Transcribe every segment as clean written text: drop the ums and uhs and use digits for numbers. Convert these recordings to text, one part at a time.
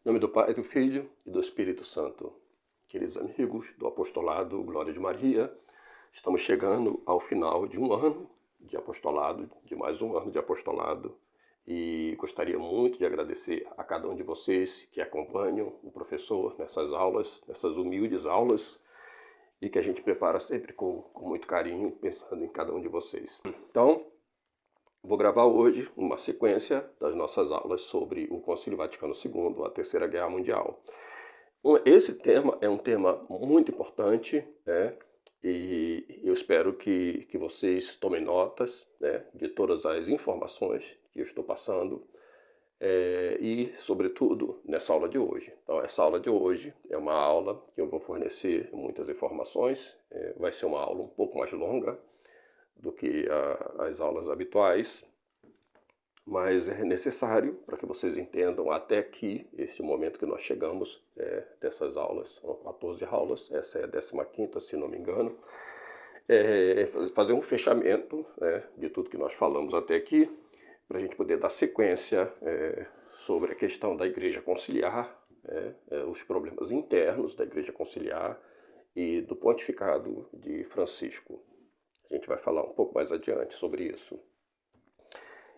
Em nome do Pai, do Filho e do Espírito Santo. Queridos amigos do Apostolado Glória de Maria, estamos chegando ao final de um ano de apostolado, de mais um ano de apostolado, e gostaria muito de agradecer a cada um de vocês que acompanham o professor nessas aulas, nessas humildes aulas, e que a gente prepara sempre com muito carinho, pensando em cada um de vocês. Então, vou gravar hoje uma sequência das nossas aulas sobre o Concílio Vaticano II, a Terceira Guerra Mundial. Esse tema é um tema muito importante, e eu espero que vocês tomem notas, de todas as informações que eu estou passando, e, sobretudo, nessa aula de hoje. Então, essa aula de hoje é uma aula que eu vou fornecer muitas informações, vai ser uma aula um pouco mais longa do que as aulas habituais, mas é necessário para que vocês entendam até aqui, este momento que nós chegamos dessas aulas, são 14 aulas, essa é a 15ª, se não me engano, fazer um fechamento de tudo que nós falamos até aqui, para a gente poder dar sequência sobre a questão da Igreja Conciliar, os problemas internos da Igreja Conciliar e do pontificado de Francisco. A gente vai falar um pouco mais adiante sobre isso.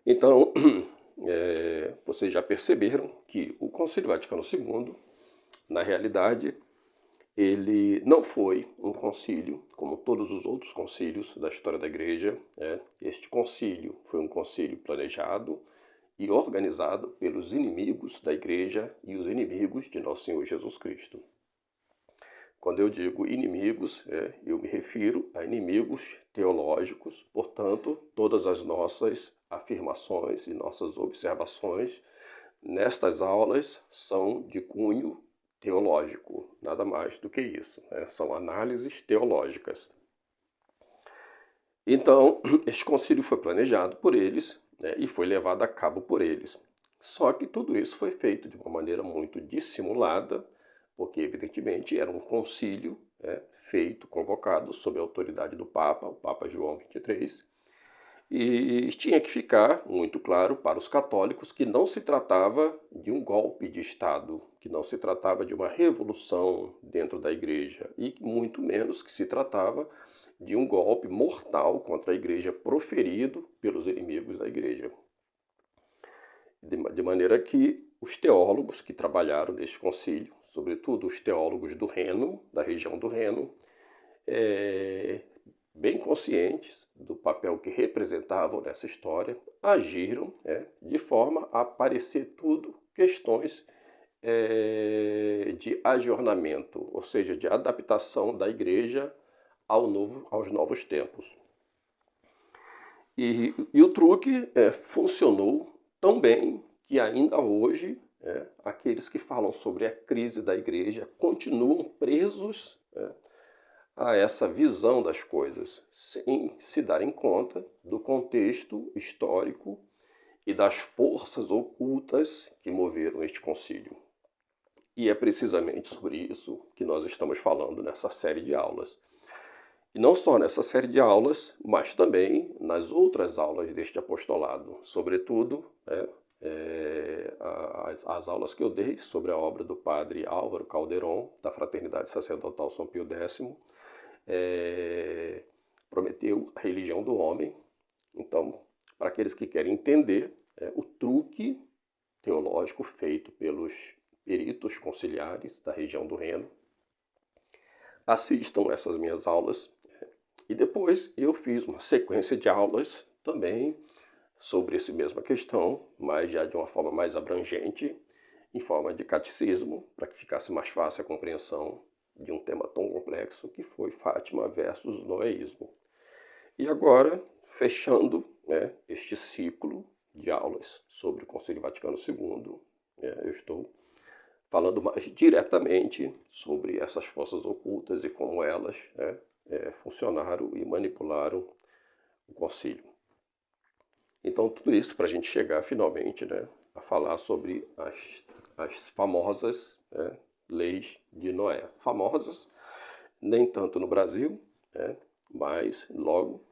Então, vocês já perceberam que o Concílio Vaticano II, na realidade, ele não foi um concílio como todos os outros concílios da história da Igreja. Este concílio foi um concílio planejado e organizado pelos inimigos da Igreja e os inimigos de Nosso Senhor Jesus Cristo. Quando eu digo inimigos, eu me refiro a inimigos teológicos, portanto, todas as nossas afirmações e nossas observações nestas aulas são de cunho teológico, nada mais do que isso, são análises teológicas. Então, este concílio foi planejado por eles e foi levado a cabo por eles. Só que tudo isso foi feito de uma maneira muito dissimulada, porque, evidentemente, era um concílio feito, convocado, sob a autoridade do Papa, o Papa João XXIII, e tinha que ficar muito claro para os católicos que não se tratava de um golpe de Estado, que não se tratava de uma revolução dentro da Igreja, e muito menos que se tratava de um golpe mortal contra a Igreja proferido pelos inimigos da Igreja. De maneira que os teólogos que trabalharam neste concílio, sobretudo os teólogos do Reno, da região do Reno, bem conscientes do papel que representavam nessa história, agiram de forma a parecer tudo questões de ajornamento, ou seja, de adaptação da Igreja aos novos tempos. E o truque funcionou tão bem que ainda hoje aqueles que falam sobre a crise da Igreja continuam presos a essa visão das coisas, sem se darem conta do contexto histórico e das forças ocultas que moveram este concílio. E é precisamente sobre isso que nós estamos falando nessa série de aulas. E não só nessa série de aulas, mas também nas outras aulas deste apostolado. Sobretudo, as aulas que eu dei sobre a obra do padre Álvaro Calderon, da Fraternidade Sacerdotal São Pio X, Prometeu a religião do homem. Então, para aqueles que querem entender o truque teológico feito pelos peritos conciliares da região do Reno, assistam essas minhas aulas. E depois eu fiz uma sequência de aulas também sobre essa mesma questão, mas já de uma forma mais abrangente, em forma de catecismo, para que ficasse mais fácil a compreensão de um tema tão complexo que foi Fátima versus noeísmo. E agora, fechando este ciclo de aulas sobre o Concílio Vaticano II, eu estou falando mais diretamente sobre essas forças ocultas e como elas funcionaram e manipularam o concílio. Então, tudo isso para a gente chegar finalmente a falar sobre as famosas leis de Noé. Famosas, nem tanto no Brasil, mas logo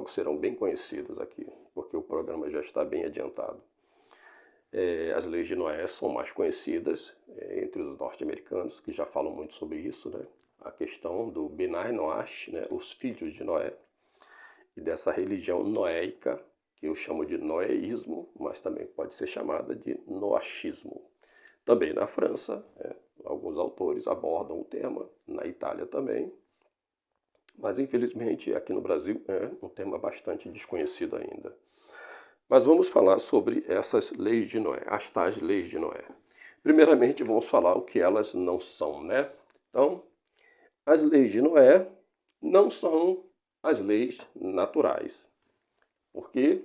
serão bem conhecidas aqui, porque o programa já está bem adiantado. As leis de Noé são mais conhecidas entre os norte-americanos, que já falam muito sobre isso, né? A questão do Benai Noash, né? Os filhos de Noé, e dessa religião noéica, que eu chamo de noéismo, mas também pode ser chamada de noachismo. Também na França, alguns autores abordam o tema, na Itália também, mas infelizmente aqui no Brasil é um tema bastante desconhecido ainda. Mas vamos falar sobre essas leis de Noé, as tais leis de Noé. Primeiramente vamos falar o que elas não são, né? Então, as leis de Noé não são as leis naturais, porque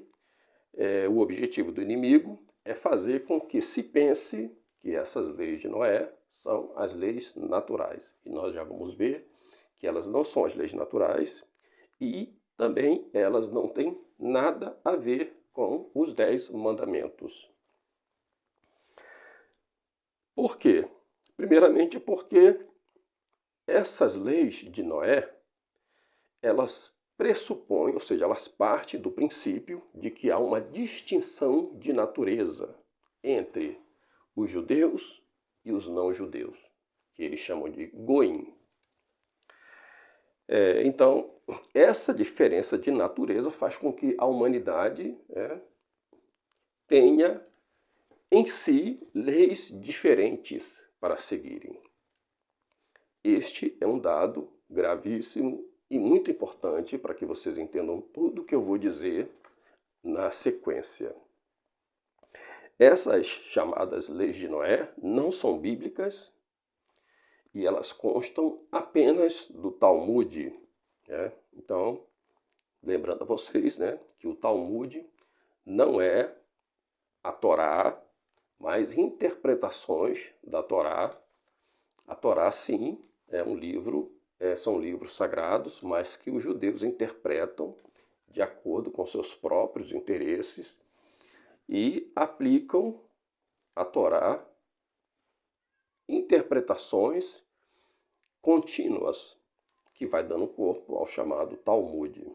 o objetivo do inimigo é fazer com que se pense que essas leis de Noé são as leis naturais. E nós já vamos ver que elas não são as leis naturais e também elas não têm nada a ver com os 10 mandamentos. Por quê? Primeiramente porque essas leis de Noé, elas pressupõem, ou seja, elas partem do princípio de que há uma distinção de natureza entre os judeus e os não-judeus, que eles chamam de Goim. Então, essa diferença de natureza faz com que a humanidade tenha em si leis diferentes para seguirem. Este é um dado gravíssimo e muito importante para que vocês entendam tudo o que eu vou dizer na sequência. Essas chamadas leis de Noé não são bíblicas e elas constam apenas do Talmud. Então, lembrando a vocês que o Talmud não é a Torá, mas interpretações da Torá. A Torá, sim, são livros sagrados, mas que os judeus interpretam de acordo com seus próprios interesses e aplicam a Torá interpretações contínuas, que vai dando corpo ao chamado Talmud.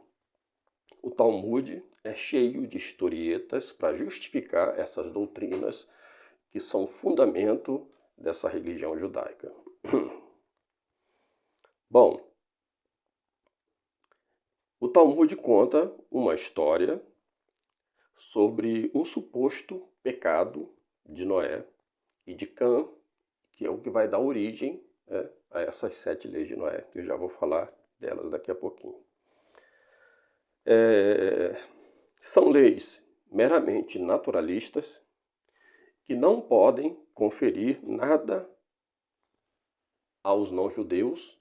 O Talmud é cheio de historietas para justificar essas doutrinas que são fundamento dessa religião judaica. Bom, o Talmud conta uma história sobre um suposto pecado de Noé e de Cã, que é o que vai dar origem a essas 7 leis de Noé, que eu já vou falar delas daqui a pouquinho. São leis meramente naturalistas que não podem conferir nada aos não-judeus,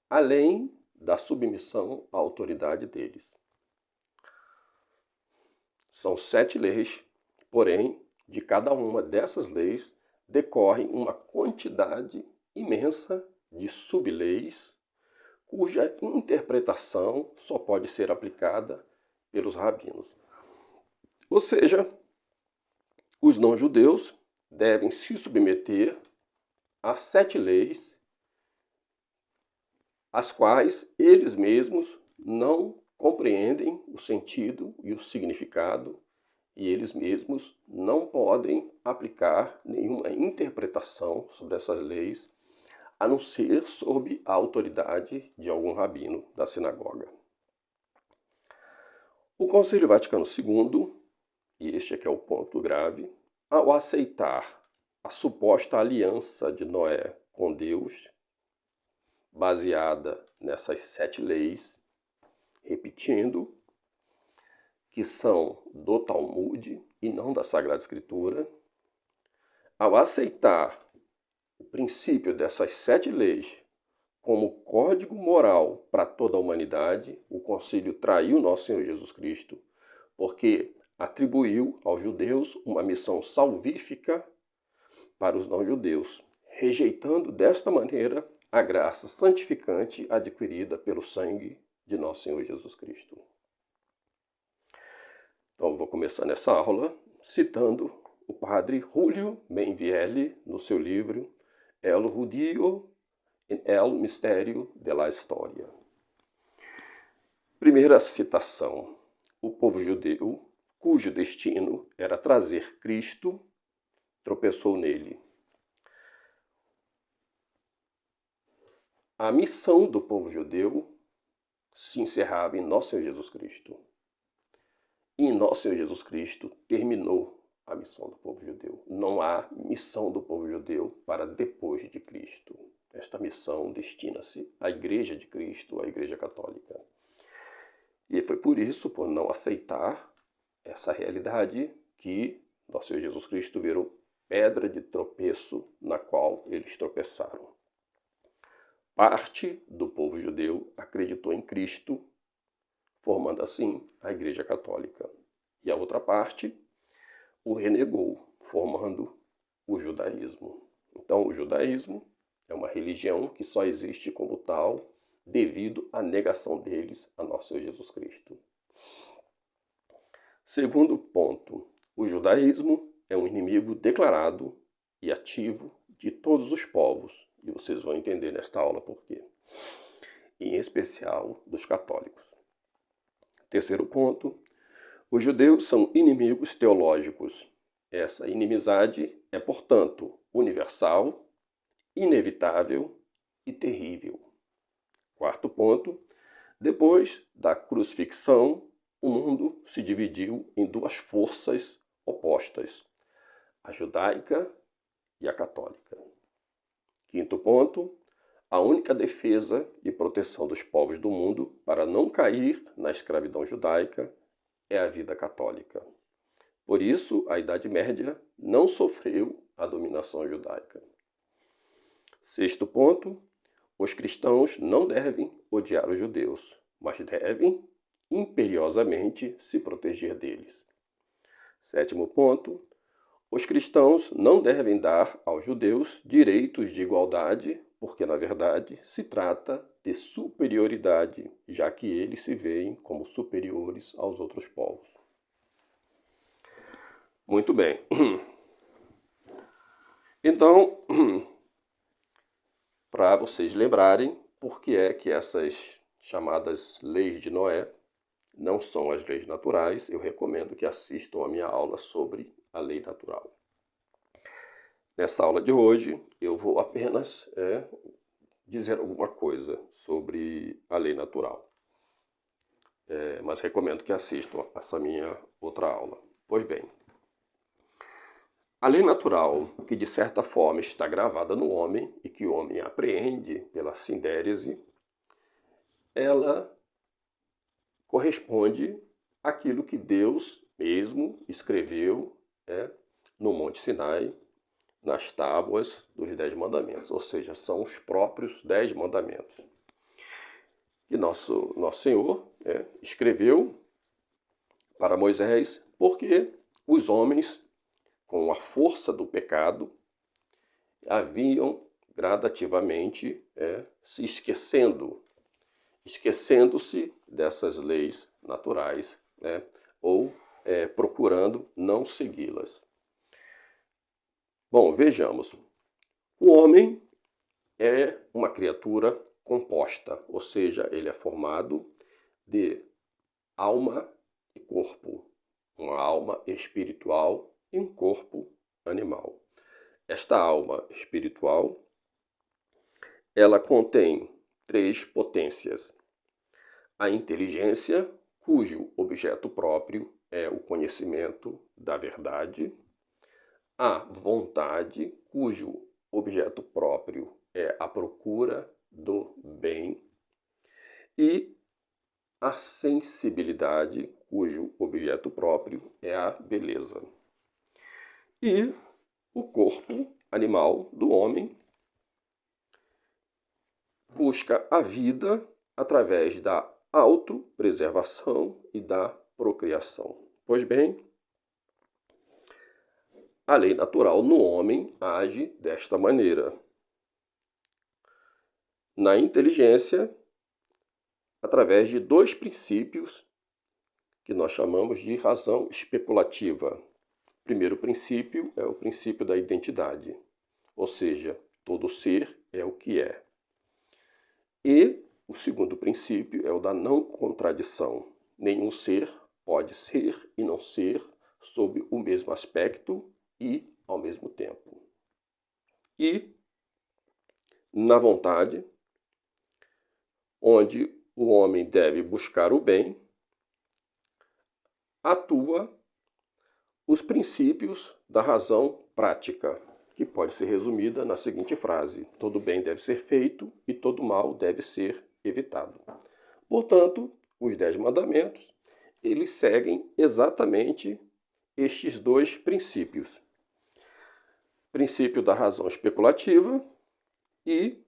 além da submissão à autoridade deles. São 7 leis, porém, de cada uma dessas leis decorre uma quantidade imensa de sub-leis, cuja interpretação só pode ser aplicada pelos rabinos. Ou seja, os não-judeus devem se submeter a 7 leis, as quais eles mesmos não compreendem o sentido e o significado, e eles mesmos não podem aplicar nenhuma interpretação sobre essas leis, a não ser sob a autoridade de algum rabino da sinagoga. O Concílio Vaticano II, e este aqui é o ponto grave, ao aceitar a suposta aliança de Noé com Deus, baseada nessas 7 leis, repetindo, que são do Talmud e não da Sagrada Escritura, ao aceitar o princípio dessas 7 leis como código moral para toda a humanidade, o concílio traiu nosso Senhor Jesus Cristo, porque atribuiu aos judeus uma missão salvífica para os não-judeus, rejeitando desta maneira a graça santificante adquirida pelo sangue de nosso Senhor Jesus Cristo. Então, vou começar nessa aula citando o padre Julio Mainvielle no seu livro El Judío en el Mistério de la História. Primeira citação. O povo judeu cujo destino era trazer Cristo, tropeçou nele. A missão do povo judeu se encerrava em nosso Senhor Jesus Cristo. E em nosso Senhor Jesus Cristo terminou a missão do povo judeu. Não há missão do povo judeu para depois de Cristo. Esta missão destina-se à Igreja de Cristo, à Igreja Católica. E foi por isso, por não aceitar essa realidade, que nosso Senhor Jesus Cristo virou pedra de tropeço na qual eles tropeçaram. Parte do povo judeu acreditou em Cristo, formando assim a Igreja Católica. E a outra parte o renegou, formando o judaísmo. Então, o judaísmo é uma religião que só existe como tal devido à negação deles a nosso Senhor Jesus Cristo. Segundo ponto, o judaísmo é um inimigo declarado e ativo de todos os povos. E vocês vão entender nesta aula por quê. Em especial dos católicos. Terceiro ponto, os judeus são inimigos teológicos. Essa inimizade é, portanto, universal, inevitável e terrível. Quarto ponto, depois da crucifixão, o mundo se dividiu em duas forças opostas, a judaica e a católica. Quinto ponto, a única defesa e proteção dos povos do mundo para não cair na escravidão judaica é a vida católica. Por isso, a Idade Média não sofreu a dominação judaica. Sexto ponto, os cristãos não devem odiar os judeus, mas devem imperiosamente se proteger deles. Sétimo ponto, os cristãos não devem dar aos judeus direitos de igualdade, porque, na verdade, se trata de superioridade, já que eles se veem como superiores aos outros povos. Muito bem. Então, para vocês lembrarem por que é que essas chamadas leis de Noé não são as leis naturais, eu recomendo que assistam a minha aula sobre a lei natural. Nessa aula de hoje, eu vou apenas dizer alguma coisa sobre a lei natural. Mas recomendo que assistam essa minha outra aula. Pois bem, a lei natural, que de certa forma está gravada no homem e que o homem apreende pela sindérese, ela corresponde àquilo que Deus mesmo escreveu no Monte Sinai, nas tábuas dos 10 mandamentos, ou seja, são os próprios 10 mandamentos. E nosso Senhor escreveu para Moisés, porque os homens, com a força do pecado, haviam gradativamente se esquecendo-se dessas leis naturais, ou procurando não segui-las. Bom, vejamos. O homem é uma criatura composta, ou seja, ele é formado de alma e corpo, uma alma espiritual e um corpo animal. Esta alma espiritual, ela contém 3 potências. A inteligência, cujo objeto próprio é o conhecimento da verdade. A vontade, cujo objeto próprio é a procura do bem. E a sensibilidade, cujo objeto próprio é a beleza. E o corpo animal do homem busca a vida através da autopreservação e da procriação. Pois bem, a lei natural no homem age desta maneira. Na inteligência, através de 2 princípios que nós chamamos de razão especulativa. O primeiro princípio é o princípio da identidade, ou seja, todo ser é o que é. E o segundo princípio é o da não contradição. Nenhum ser pode ser e não ser sob o mesmo aspecto e ao mesmo tempo. E na vontade, onde o homem deve buscar o bem, atua os princípios da razão prática, que pode ser resumida na seguinte frase: todo bem deve ser feito e todo mal deve ser evitado. Portanto, os 10 mandamentos, eles seguem exatamente estes dois princípios. Princípio da razão especulativa e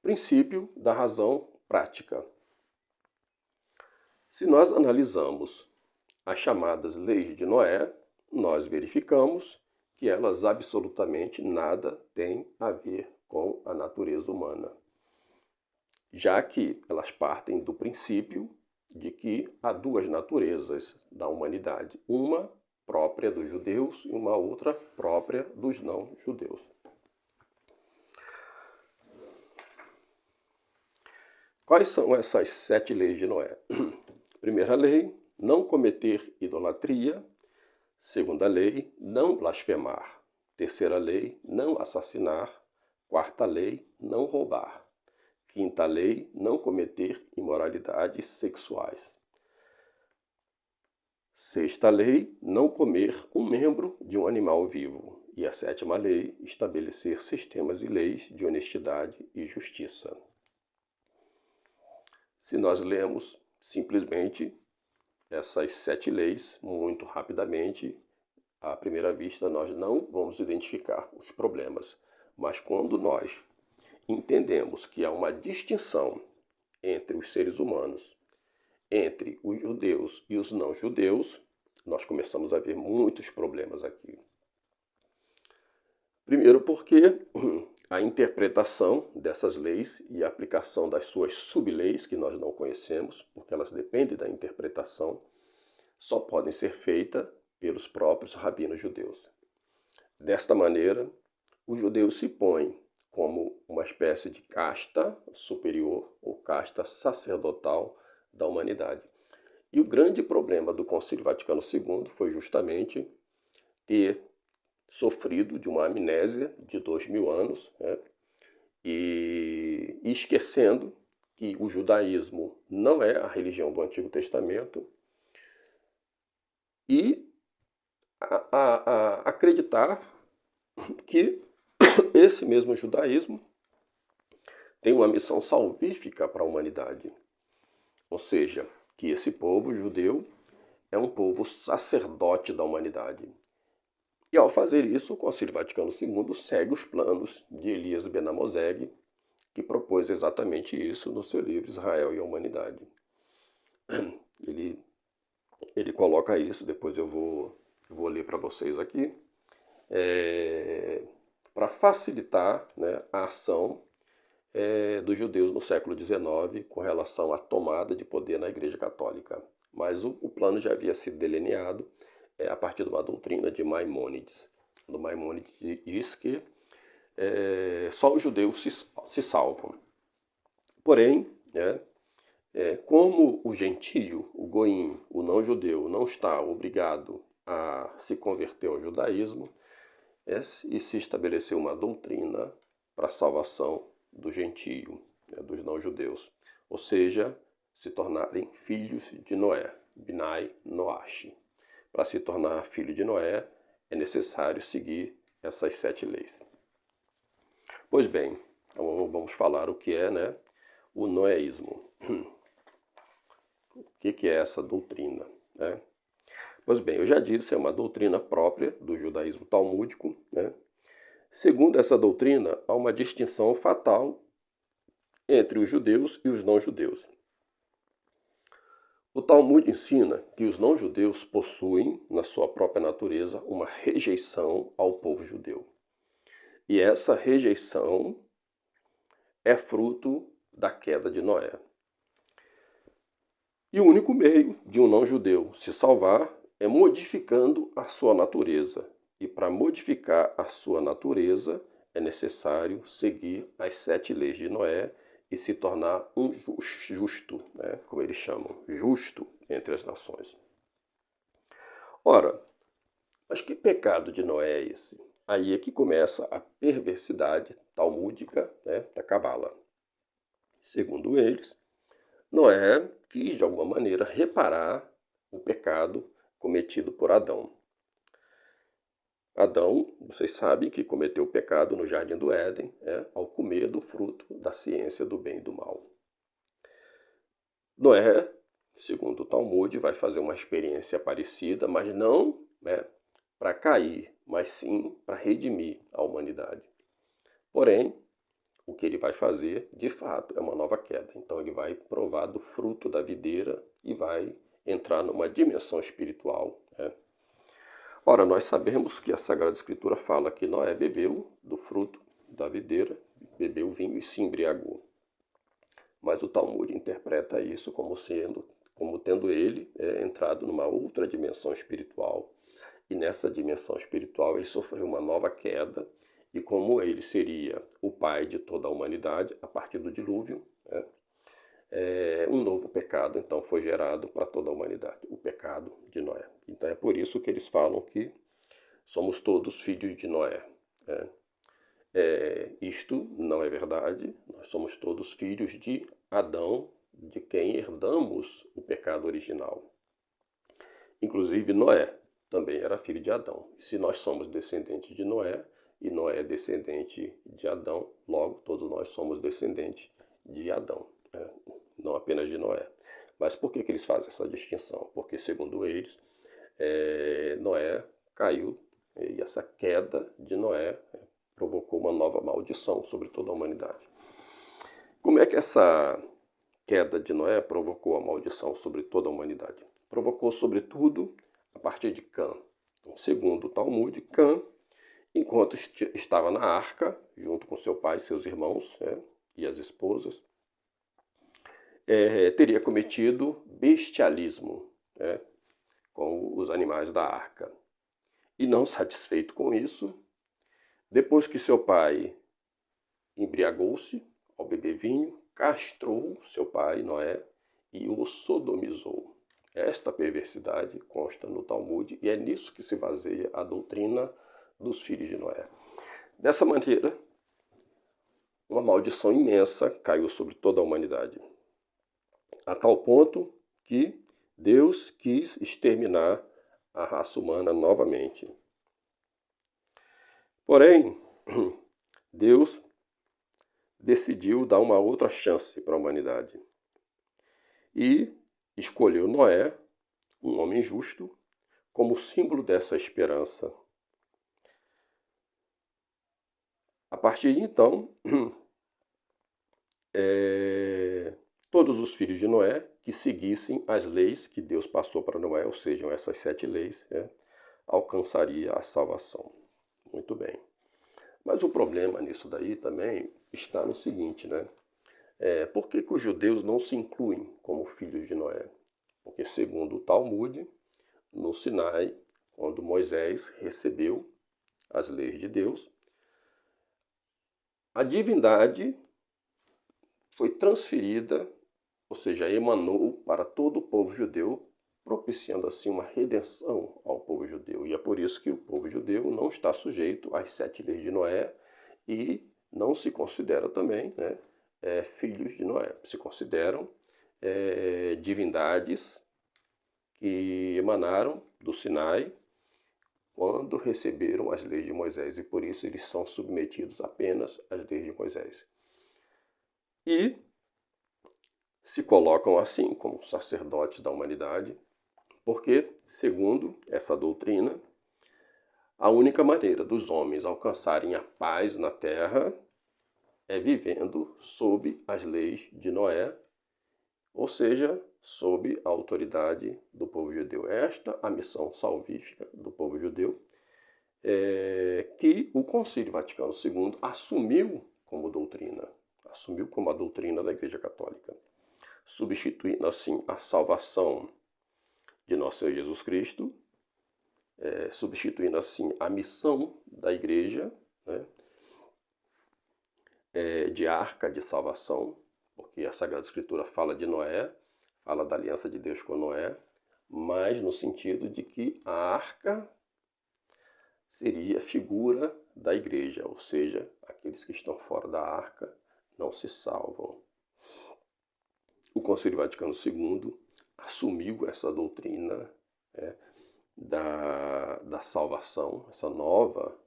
princípio da razão prática. Se nós analisamos as chamadas leis de Noé, nós verificamos que elas absolutamente nada têm a ver com a natureza humana, já que elas partem do princípio de que há duas naturezas da humanidade, uma própria dos judeus e uma outra própria dos não-judeus. Quais são essas 7 leis de Noé? Primeira lei, não cometer idolatria. Segunda lei, não blasfemar. Terceira lei, não assassinar. Quarta lei, não roubar. Quinta lei, não cometer imoralidades sexuais. Sexta lei, não comer um membro de um animal vivo. E a 7ª lei, estabelecer sistemas e leis de honestidade e justiça. Se nós lemos simplesmente essas 7 leis muito rapidamente, à primeira vista nós não vamos identificar os problemas. Mas quando nós entendemos que há uma distinção entre os seres humanos, entre os judeus e os não-judeus, nós começamos a ver muitos problemas aqui. Primeiro porque a interpretação dessas leis e a aplicação das suas sub-leis, que nós não conhecemos, porque elas dependem da interpretação, só podem ser feitas pelos próprios rabinos judeus. Desta maneira, os judeus se põem como uma espécie de casta superior ou casta sacerdotal da humanidade. E o grande problema do Concílio Vaticano II foi justamente ter sofrido de uma amnésia de 2000 anos, né? E esquecendo que o judaísmo não é a religião do Antigo Testamento e acreditar que esse mesmo judaísmo tem uma missão salvífica para a humanidade. Ou seja, que esse povo judeu é um povo sacerdote da humanidade. E ao fazer isso, o Concílio Vaticano II segue os planos de Elias Ben Amozeg, que propôs exatamente isso no seu livro Israel e a Humanidade. Ele coloca isso, depois eu vou ler para vocês aqui, para facilitar, né, a ação dos judeus no século XIX com relação à tomada de poder na Igreja Católica. Mas o plano já havia sido delineado a partir de uma doutrina de Maimônides. Do Maimônides diz que só os judeus se salvam. Porém, como o gentio, o goim, o não-judeu, não está obrigado a se converter ao judaísmo, e se estabeleceu uma doutrina para a salvação do gentio, dos não-judeus, ou seja, se tornarem filhos de Noé, Binai Noashi. Para se tornar filho de Noé, é necessário seguir essas 7 leis. Pois bem, então vamos falar o que é, né, o noéismo. O que é essa doutrina, né? Pois bem, eu já disse, é uma doutrina própria do judaísmo talmúdico, né? Segundo essa doutrina, há uma distinção fatal entre os judeus e os não-judeus. O Talmud ensina que os não-judeus possuem, na sua própria natureza, uma rejeição ao povo judeu. E essa rejeição é fruto da queda de Noé. E o único meio de um não-judeu se salvar é modificando a sua natureza. E para modificar a sua natureza é necessário seguir as 7 leis de Noé e se tornar um justo, né, como eles chamam, justo entre as nações. Ora, mas que pecado de Noé é esse? Aí é que começa a perversidade talmúdica, né, da Cabala. Segundo eles, Noé quis de alguma maneira reparar o pecado cometido por Adão. Adão, vocês sabem que cometeu o pecado no Jardim do Éden, ao comer do fruto da ciência do bem e do mal. Noé, segundo o Talmud, vai fazer uma experiência parecida, mas não para cair, mas sim para redimir a humanidade. Porém, o que ele vai fazer, de fato, é uma nova queda. Então ele vai provar do fruto da videira e vai entrar numa dimensão espiritual. Ora, nós sabemos que a Sagrada Escritura fala que Noé bebeu do fruto da videira, bebeu vinho e se embriagou. Mas o Talmud interpreta isso como tendo ele entrado numa outra dimensão espiritual. E nessa dimensão espiritual ele sofreu uma nova queda. E como ele seria o pai de toda a humanidade, a partir do dilúvio, um novo pecado então foi gerado para toda a humanidade, o pecado de Noé. Então é por isso que eles falam que somos todos filhos de Noé. Isto não é verdade, nós somos todos filhos de Adão, de quem herdamos o pecado original. Inclusive Noé também era filho de Adão. Se nós somos descendentes de Noé, e Noé é descendente de Adão, logo todos nós somos descendentes de Adão, não apenas de Noé. Mas por que eles fazem essa distinção? Porque, segundo eles, Noé caiu, e essa queda de Noé provocou uma nova maldição sobre toda a humanidade. Como é que essa queda de Noé provocou a maldição sobre toda a humanidade? Provocou, sobretudo, a partir de Cã. Segundo o Talmud, Cã, enquanto estava na arca, junto com seu pai e seus irmãos e as esposas, teria cometido bestialismo com os animais da arca. E não satisfeito com isso, depois que seu pai embriagou-se ao beber vinho, castrou seu pai, Noé, e o sodomizou. Esta perversidade consta no Talmud e é nisso que se baseia a doutrina dos filhos de Noé. Dessa maneira, uma maldição imensa caiu sobre toda a humanidade, a tal ponto que Deus quis exterminar a raça humana novamente. Porém, Deus decidiu dar uma outra chance para a humanidade e escolheu Noé, um homem justo, como símbolo dessa esperança. A partir de então, todos os filhos de Noé que seguissem as leis que Deus passou para Noé, ou seja, essas 7 leis, alcançaria a salvação. Muito bem. Mas o problema nisso daí também está no seguinte, por que os judeus não se incluem como filhos de Noé? Porque, segundo o Talmud, no Sinai, quando Moisés recebeu as leis de Deus, a divindade foi transferida, ou seja, emanou para todo o povo judeu, propiciando assim uma redenção ao povo judeu. E é por isso que o povo judeu não está sujeito às 7 leis de Noé e não se considera também filhos de Noé. Se consideram divindades que emanaram do Sinai quando receberam as leis de Moisés. E por isso eles são submetidos apenas às leis de Moisés. E se colocam assim como sacerdotes da humanidade, porque, segundo essa doutrina, a única maneira dos homens alcançarem a paz na terra é vivendo sob as leis de Noé, ou seja, sob a autoridade do povo judeu. Esta a missão salvífica do povo judeu, que o Concílio Vaticano II assumiu como doutrina, assumiu como a doutrina da Igreja Católica, substituindo assim a salvação de nosso Senhor Jesus Cristo, substituindo assim a missão da Igreja, de arca de salvação, porque a Sagrada Escritura fala de Noé, fala da aliança de Deus com Noé, mas no sentido de que a arca seria a figura da igreja, ou seja, aqueles que estão fora da arca não se salvam. O Concílio Vaticano II assumiu essa doutrina da salvação, essa nova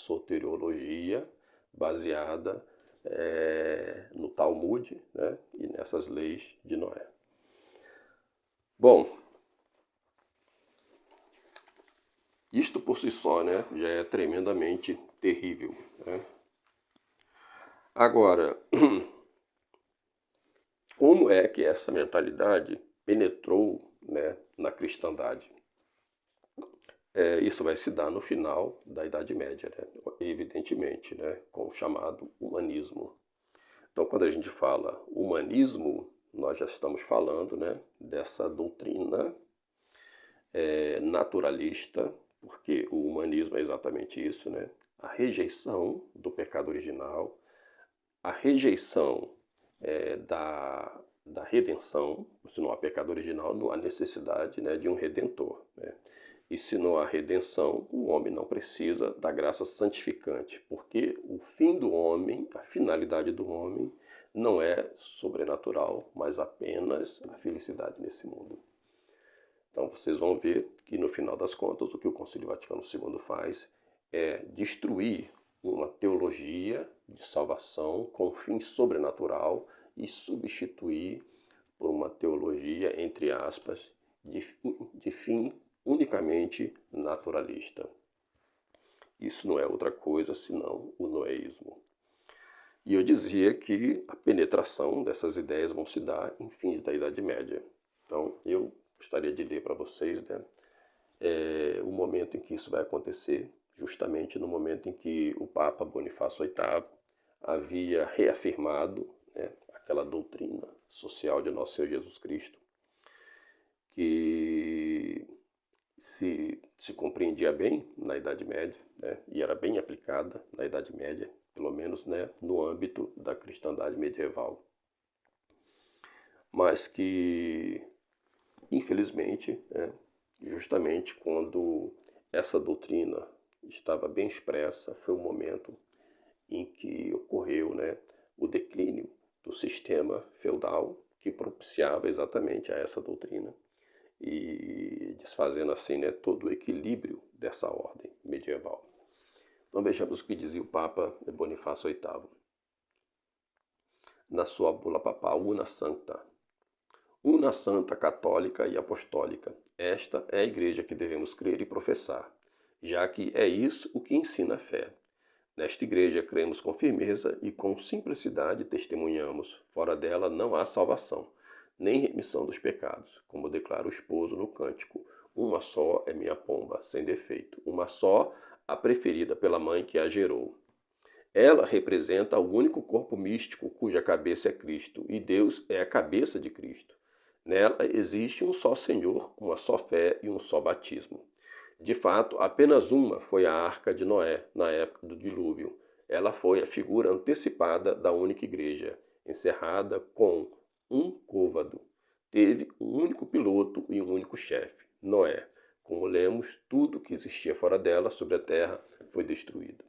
soteriologia baseada no Talmud, e nessas leis de Noé. Bom, isto por si só, já é tremendamente terrível. Agora, como é que essa mentalidade penetrou na cristandade? Isso vai se dar no final da Idade Média, evidentemente, com o chamado humanismo. Então, quando a gente fala humanismo, nós já estamos falando dessa doutrina naturalista, porque o humanismo é exatamente isso, a rejeição do pecado original, a rejeição da redenção. Se não há pecado original, não há necessidade de um redentor. E se não há redenção, o homem não precisa da graça santificante, porque o fim do homem, a finalidade do homem, não é sobrenatural, mas apenas a felicidade nesse mundo. Então vocês vão ver que no final das contas o que o Concílio Vaticano II faz é destruir uma teologia de salvação com fim sobrenatural e substituir por uma teologia, entre aspas, de fim unicamente naturalista. Isso não é outra coisa senão o noeísmo. E eu dizia que a penetração dessas ideias vão se dar em fins da Idade Média. Então eu gostaria de ler para vocês o momento em que isso vai acontecer, justamente no momento em que o Papa Bonifácio VIII havia reafirmado aquela doutrina social de Nosso Senhor Jesus Cristo, que se compreendia bem na Idade Média, e era bem aplicada na Idade Média, pelo menos no âmbito da cristandade medieval. Mas que, infelizmente, justamente quando essa doutrina estava bem expressa, foi o momento em que ocorreu o declínio do sistema feudal, que propiciava exatamente a essa doutrina, e desfazendo assim todo o equilíbrio dessa ordem medieval. Então vejamos o que dizia o Papa Bonifácio VIII na sua bula papal Una Sancta. Una Santa Católica e Apostólica. Esta é a igreja que devemos crer e professar, já que é isso o que ensina a fé. Nesta igreja cremos com firmeza e com simplicidade testemunhamos. Fora dela não há salvação, nem remissão dos pecados, como declara o esposo no cântico. Uma só é minha pomba, sem defeito. Uma só, a preferida pela mãe que a gerou. Ela representa o único corpo místico cuja cabeça é Cristo, e Deus é a cabeça de Cristo. Nela existe um só Senhor, uma só fé e um só batismo. De fato, apenas uma foi a arca de Noé, na época do dilúvio. Ela foi a figura antecipada da única igreja, encerrada com um côvado. Teve um único piloto e um único chefe, Noé. Como lemos, tudo que existia fora dela, sobre a terra, foi destruído.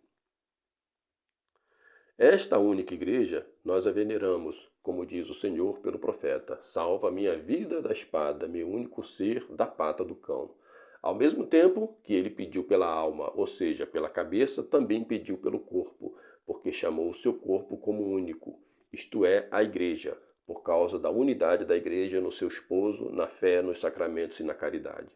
Esta única igreja nós a veneramos, como diz o Senhor pelo profeta: salva minha vida da espada, meu único ser da pata do cão. Ao mesmo tempo que ele pediu pela alma, ou seja, pela cabeça, também pediu pelo corpo, porque chamou o seu corpo como único, isto é, a igreja, por causa da unidade da igreja no seu esposo, na fé, nos sacramentos e na caridade.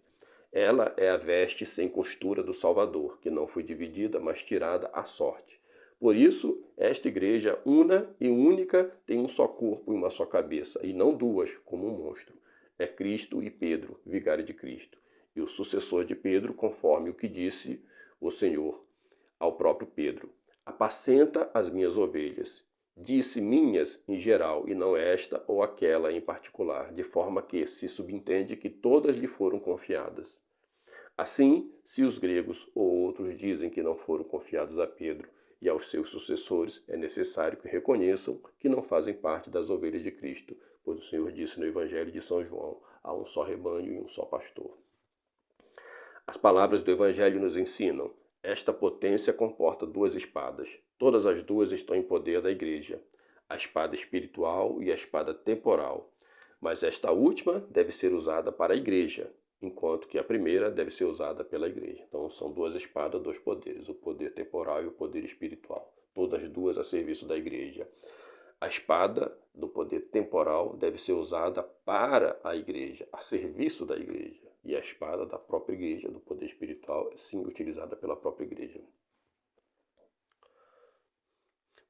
Ela é a veste sem costura do Salvador, que não foi dividida, mas tirada à sorte. Por isso, esta igreja una e única tem um só corpo e uma só cabeça, e não duas, como um monstro. É Cristo e Pedro, vigário de Cristo, e o sucessor de Pedro, conforme o que disse o Senhor ao próprio Pedro: apacenta as minhas ovelhas. Disse minhas em geral, e não esta ou aquela em particular, de forma que se subentende que todas lhe foram confiadas. Assim, se os gregos ou outros dizem que não foram confiados a Pedro e aos seus sucessores, é necessário que reconheçam que não fazem parte das ovelhas de Cristo, pois o Senhor disse no Evangelho de São João: há um só rebanho e um só pastor. As palavras do Evangelho nos ensinam: esta potência comporta duas espadas. Todas as duas estão em poder da igreja, a espada espiritual e a espada temporal. Mas esta última deve ser usada para a igreja, enquanto que a primeira deve ser usada pela igreja. Então são duas espadas, dois poderes, o poder temporal e o poder espiritual. Todas duas a serviço da igreja. A espada do poder temporal deve ser usada para a igreja, a serviço da igreja. E a espada da própria igreja, do poder espiritual, é sim utilizada pela própria igreja.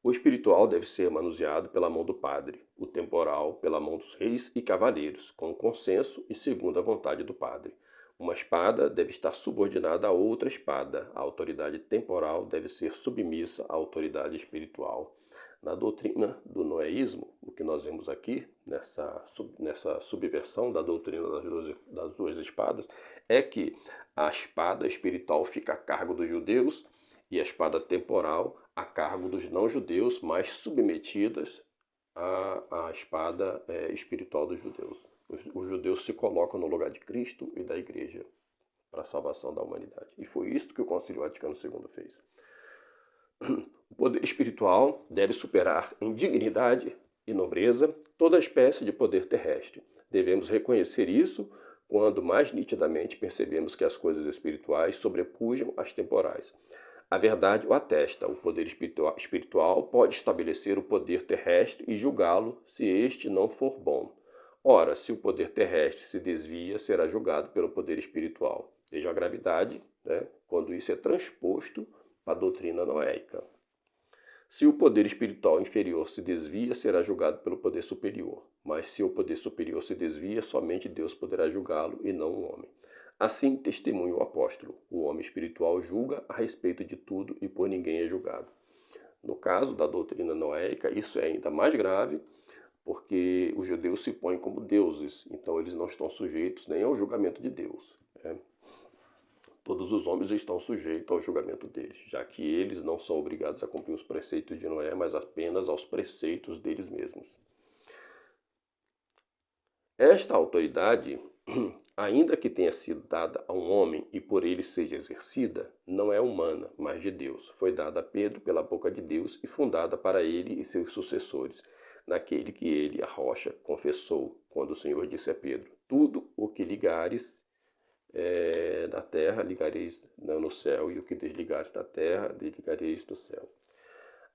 O espiritual deve ser manuseado pela mão do padre, o temporal pela mão dos reis e cavaleiros, com consenso e segundo a vontade do padre. Uma espada deve estar subordinada a outra espada. A autoridade temporal deve ser submissa à autoridade espiritual. Na doutrina do noéismo, o que nós vemos aqui, nessa subversão da doutrina das duas espadas, é que a espada espiritual fica a cargo dos judeus e a espada temporal a cargo dos não-judeus, mas submetidas à espada espiritual dos judeus. Os judeus se colocam no lugar de Cristo e da igreja para a salvação da humanidade. E foi isso que o Concílio Vaticano II fez. O poder espiritual deve superar em dignidade e nobreza toda espécie de poder terrestre. Devemos reconhecer isso quando mais nitidamente percebemos que as coisas espirituais sobrepujam as temporais. A verdade o atesta. O poder espiritual pode estabelecer o poder terrestre e julgá-lo se este não for bom. Ora, se o poder terrestre se desvia, será julgado pelo poder espiritual. Veja a gravidade, quando isso é transposto para a doutrina noéica. Se o poder espiritual inferior se desvia, será julgado pelo poder superior. Mas se o poder superior se desvia, somente Deus poderá julgá-lo e não o homem. Assim testemunha o apóstolo: o homem espiritual julga a respeito de tudo e por ninguém é julgado. No caso da doutrina noéica, isso é ainda mais grave, porque os judeus se põem como deuses, então eles não estão sujeitos nem ao julgamento de Deus. Todos os homens estão sujeitos ao julgamento deles, já que eles não são obrigados a cumprir os preceitos de Noé, mas apenas aos preceitos deles mesmos. Esta autoridade, ainda que tenha sido dada a um homem e por ele seja exercida, não é humana, mas de Deus. Foi dada a Pedro pela boca de Deus e fundada para ele e seus sucessores, naquele que ele, a rocha, confessou, quando o Senhor disse a Pedro: tudo o que ligares na terra, ligareis no céu, e o que desligares da terra, desligareis do céu.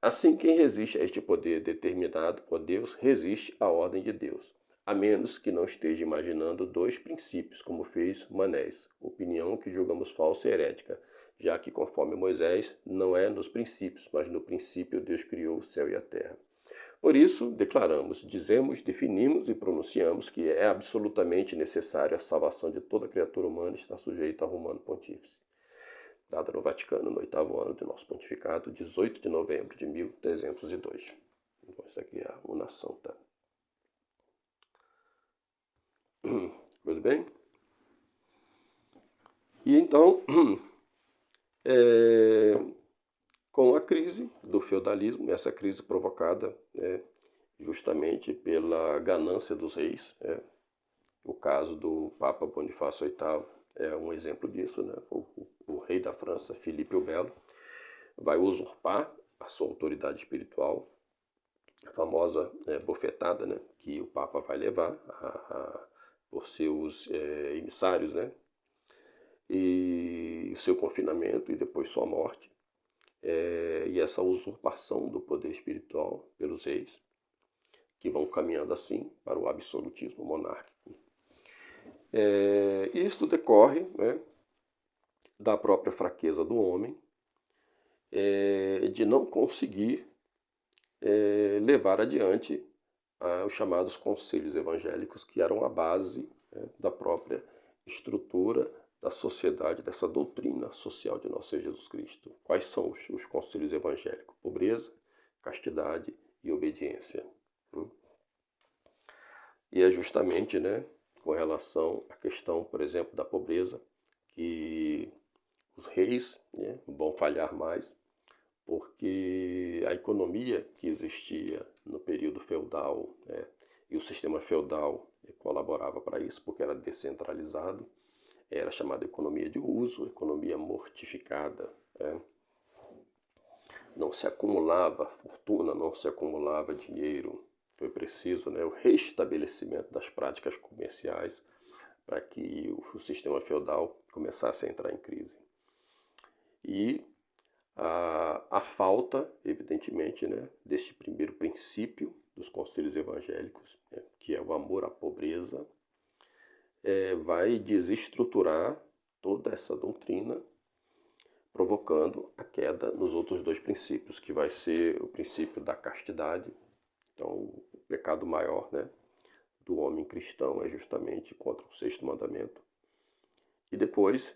Assim, quem resiste a este poder determinado por Deus, resiste à ordem de Deus, a menos que não esteja imaginando dois princípios, como fez Manés, opinião que julgamos falsa e herética, já que, conforme Moisés, não é nos princípios, mas no princípio Deus criou o céu e a terra. Por isso, declaramos, dizemos, definimos e pronunciamos que é absolutamente necessária a salvação de toda criatura humana e está sujeita ao Romano Pontífice. Dada no Vaticano, no 8º ano de nosso pontificado, 18 de novembro de 1302. Então, isso aqui é a Una Santa. Pois bem? E então, com a crise do feudalismo, essa crise provocada justamente pela ganância dos reis. O caso do Papa Bonifácio VIII é um exemplo disso. O rei da França, Filipe o Belo, vai usurpar a sua autoridade espiritual, a famosa bofetada que o Papa vai levar por seus emissários, e seu confinamento e depois sua morte. E essa usurpação do poder espiritual pelos reis, que vão caminhando assim para o absolutismo monárquico. Isto decorre da própria fraqueza do homem, de não conseguir levar adiante os chamados conselhos evangélicos, que eram a base da própria estrutura da sociedade, dessa doutrina social de nosso Senhor Jesus Cristo. Quais são os conselhos evangélicos? Pobreza, castidade e obediência. E é justamente com relação à questão, por exemplo, da pobreza, que os reis vão falhar mais, porque a economia que existia no período feudal e o sistema feudal colaborava para isso, porque era descentralizado. Era chamada economia de uso, economia mortificada. Não se acumulava fortuna, não se acumulava dinheiro. Foi preciso, o restabelecimento das práticas comerciais para que o sistema feudal começasse a entrar em crise. E a falta, evidentemente, deste primeiro princípio dos concílios evangélicos, que é o amor à pobreza, vai desestruturar toda essa doutrina, provocando a queda nos outros dois princípios, que vai ser o princípio da castidade. Então, o pecado maior, do homem cristão é justamente contra o sexto mandamento. E depois,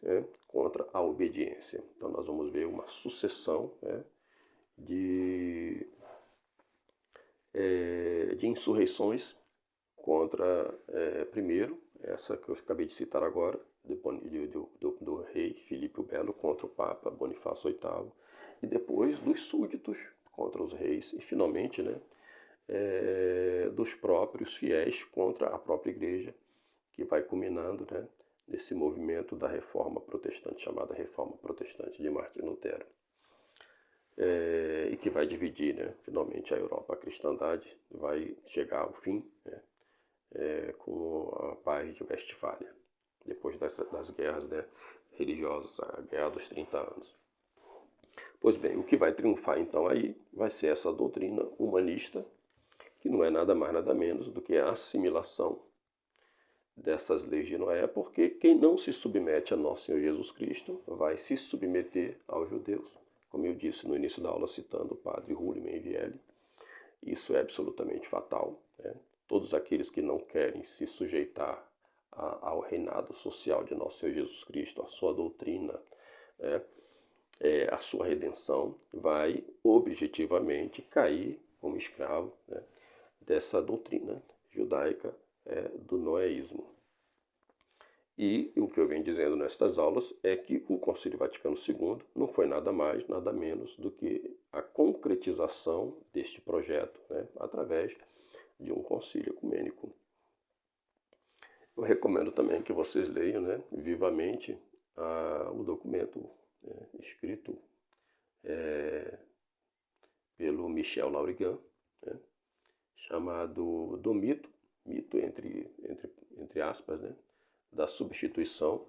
contra a obediência. Então, nós vamos ver uma sucessão de insurreições contra, primeiro, essa que eu acabei de citar agora, do rei Filipe o Belo contra o Papa Bonifácio VIII, e depois dos súditos contra os reis, e finalmente dos próprios fiéis contra a própria igreja, que vai culminando nesse movimento da reforma protestante, chamada Reforma Protestante de Martim Lutero, e que vai dividir finalmente a Europa. A cristandade vai chegar ao fim com a paz de Westfália, depois das guerras religiosas, a Guerra dos 30 anos. Pois bem, o que vai triunfar então aí vai ser essa doutrina humanista, que não é nada mais nada menos do que a assimilação dessas leis de Noé, porque quem não se submete a nosso Senhor Jesus Cristo vai se submeter aos judeus, como eu disse no início da aula citando o padre Rulli Meirelli. Isso é absolutamente fatal. Todos aqueles que não querem se sujeitar ao reinado social de nosso Senhor Jesus Cristo, a sua doutrina, a sua redenção, vai objetivamente cair como escravo dessa doutrina judaica do noéismo. E o que eu venho dizendo nestas aulas é que o Concílio Vaticano II não foi nada mais, nada menos do que a concretização deste projeto através de um concílio ecumênico. Eu recomendo também que vocês leiam vivamente o documento escrito pelo Michel Laurigan, chamado do mito entre aspas, da substituição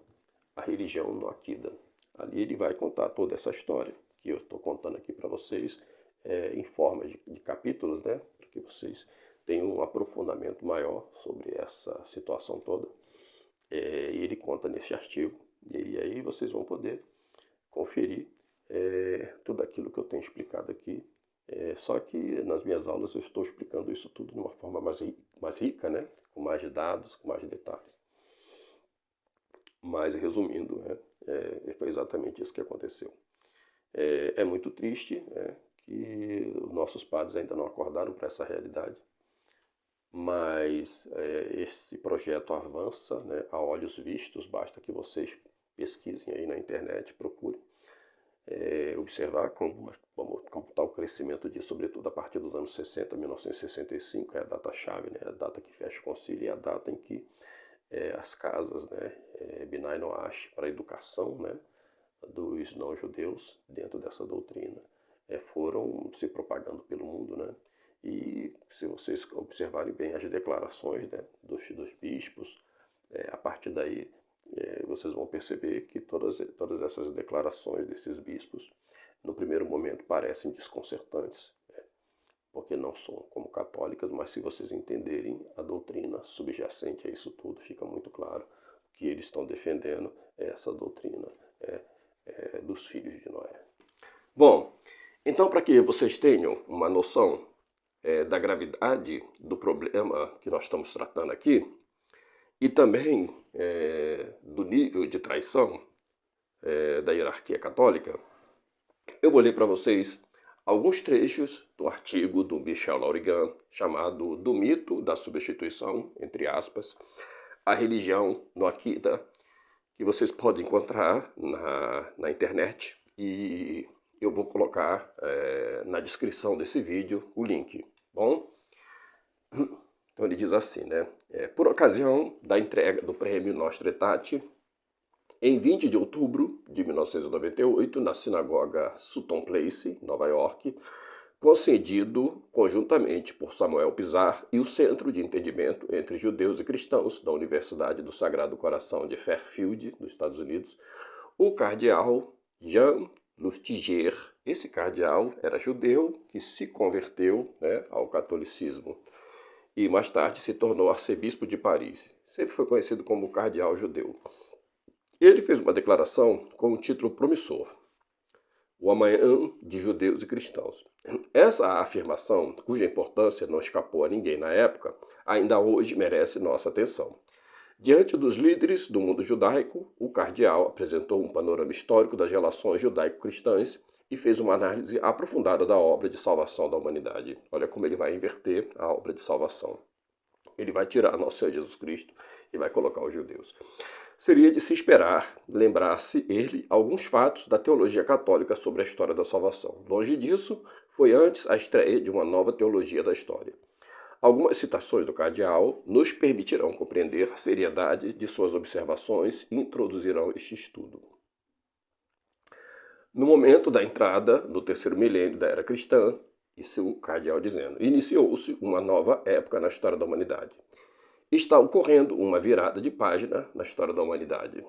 à religião noaquida. Ali ele vai contar toda essa história que eu estou contando aqui para vocês, em forma de capítulos, para que vocês tenham um aprofundamento maior sobre essa situação toda. E ele conta nesse artigo, e aí vocês vão poder conferir tudo aquilo que eu tenho explicado aqui. Só que nas minhas aulas eu estou explicando isso tudo de uma forma mais rica, com mais dados, com mais detalhes. Mas, resumindo, foi exatamente isso que aconteceu. É muito triste que os nossos padres ainda não acordaram para essa realidade, mas esse projeto avança a olhos vistos. Basta que vocês pesquisem aí na internet, procurem observar como está o crescimento disso, sobretudo a partir dos anos 60, 1965, é a data-chave, a data que fecha o concílio, e a data em que as casas Binai Noash para a educação dos não-judeus dentro dessa doutrina foram se propagando pelo mundo. E se vocês observarem bem as declarações dos bispos, a partir daí vocês vão perceber que todas essas declarações desses bispos, no primeiro momento, parecem desconcertantes, porque não são como católicas, mas se vocês entenderem a doutrina subjacente a isso tudo, fica muito claro que eles estão defendendo essa doutrina dos filhos de Noé. Bom, então, para que vocês tenham uma noção da gravidade do problema que nós estamos tratando aqui, e também do nível de traição da hierarquia católica, eu vou ler para vocês alguns trechos do artigo do Michel Laurigan, chamado Do Mito da Substituição, entre aspas, a religião noaquida, que vocês podem encontrar na internet, e eu vou colocar na descrição desse vídeo o link. Bom, então Então ele diz assim, né? Por ocasião da entrega do prêmio Nostra Aetate, em 20 de outubro de 1998, na sinagoga Sutton Place, Nova York, concedido conjuntamente por Samuel Pizar e o Centro de Entendimento entre Judeus e Cristãos da Universidade do Sagrado Coração de Fairfield, nos Estados Unidos, o cardeal Jean Lustiger. Esse cardeal era judeu que se converteu, né, ao catolicismo e mais tarde se tornou arcebispo de Paris. Sempre foi conhecido como cardeal judeu. Ele fez uma declaração com um título promissor: O Amanhã de Judeus e Cristãos. Essa afirmação, cuja importância não escapou a ninguém na época, ainda hoje merece nossa atenção. Diante dos líderes do mundo judaico, o cardeal apresentou um panorama histórico das relações judaico-cristãs e fez uma análise aprofundada da obra de salvação da humanidade. Olha como ele vai inverter a obra de salvação. Ele vai tirar nosso Senhor Jesus Cristo e vai colocar os judeus. Seria de se esperar lembrar-se ele alguns fatos da teologia católica sobre a história da salvação. Longe disso, foi antes a estreia de uma nova teologia da história. Algumas citações do cardeal nos permitirão compreender a seriedade de suas observações e introduzirão este estudo. No momento da entrada no terceiro milênio da era cristã, isso o cardeal dizendo, iniciou-se uma nova época na história da humanidade. Está ocorrendo uma virada de página na história da humanidade.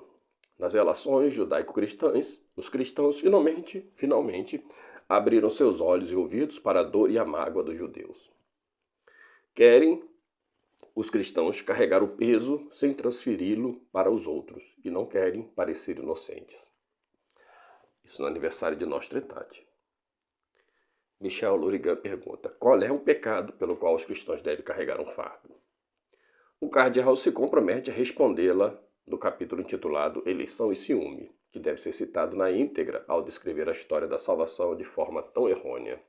Nas relações judaico-cristãs, os cristãos finalmente abriram seus olhos e ouvidos para a dor e a mágoa dos judeus. Querem os cristãos carregar o peso sem transferi-lo para os outros e não querem parecer inocentes. Isso no aniversário de Nostra Aetate. Michel Lurigan pergunta: qual é o pecado pelo qual os cristãos devem carregar um fardo? O cardeal se compromete a respondê-la no capítulo intitulado Eleição e Ciúme, que deve ser citado na íntegra ao descrever a história da salvação de forma tão errônea.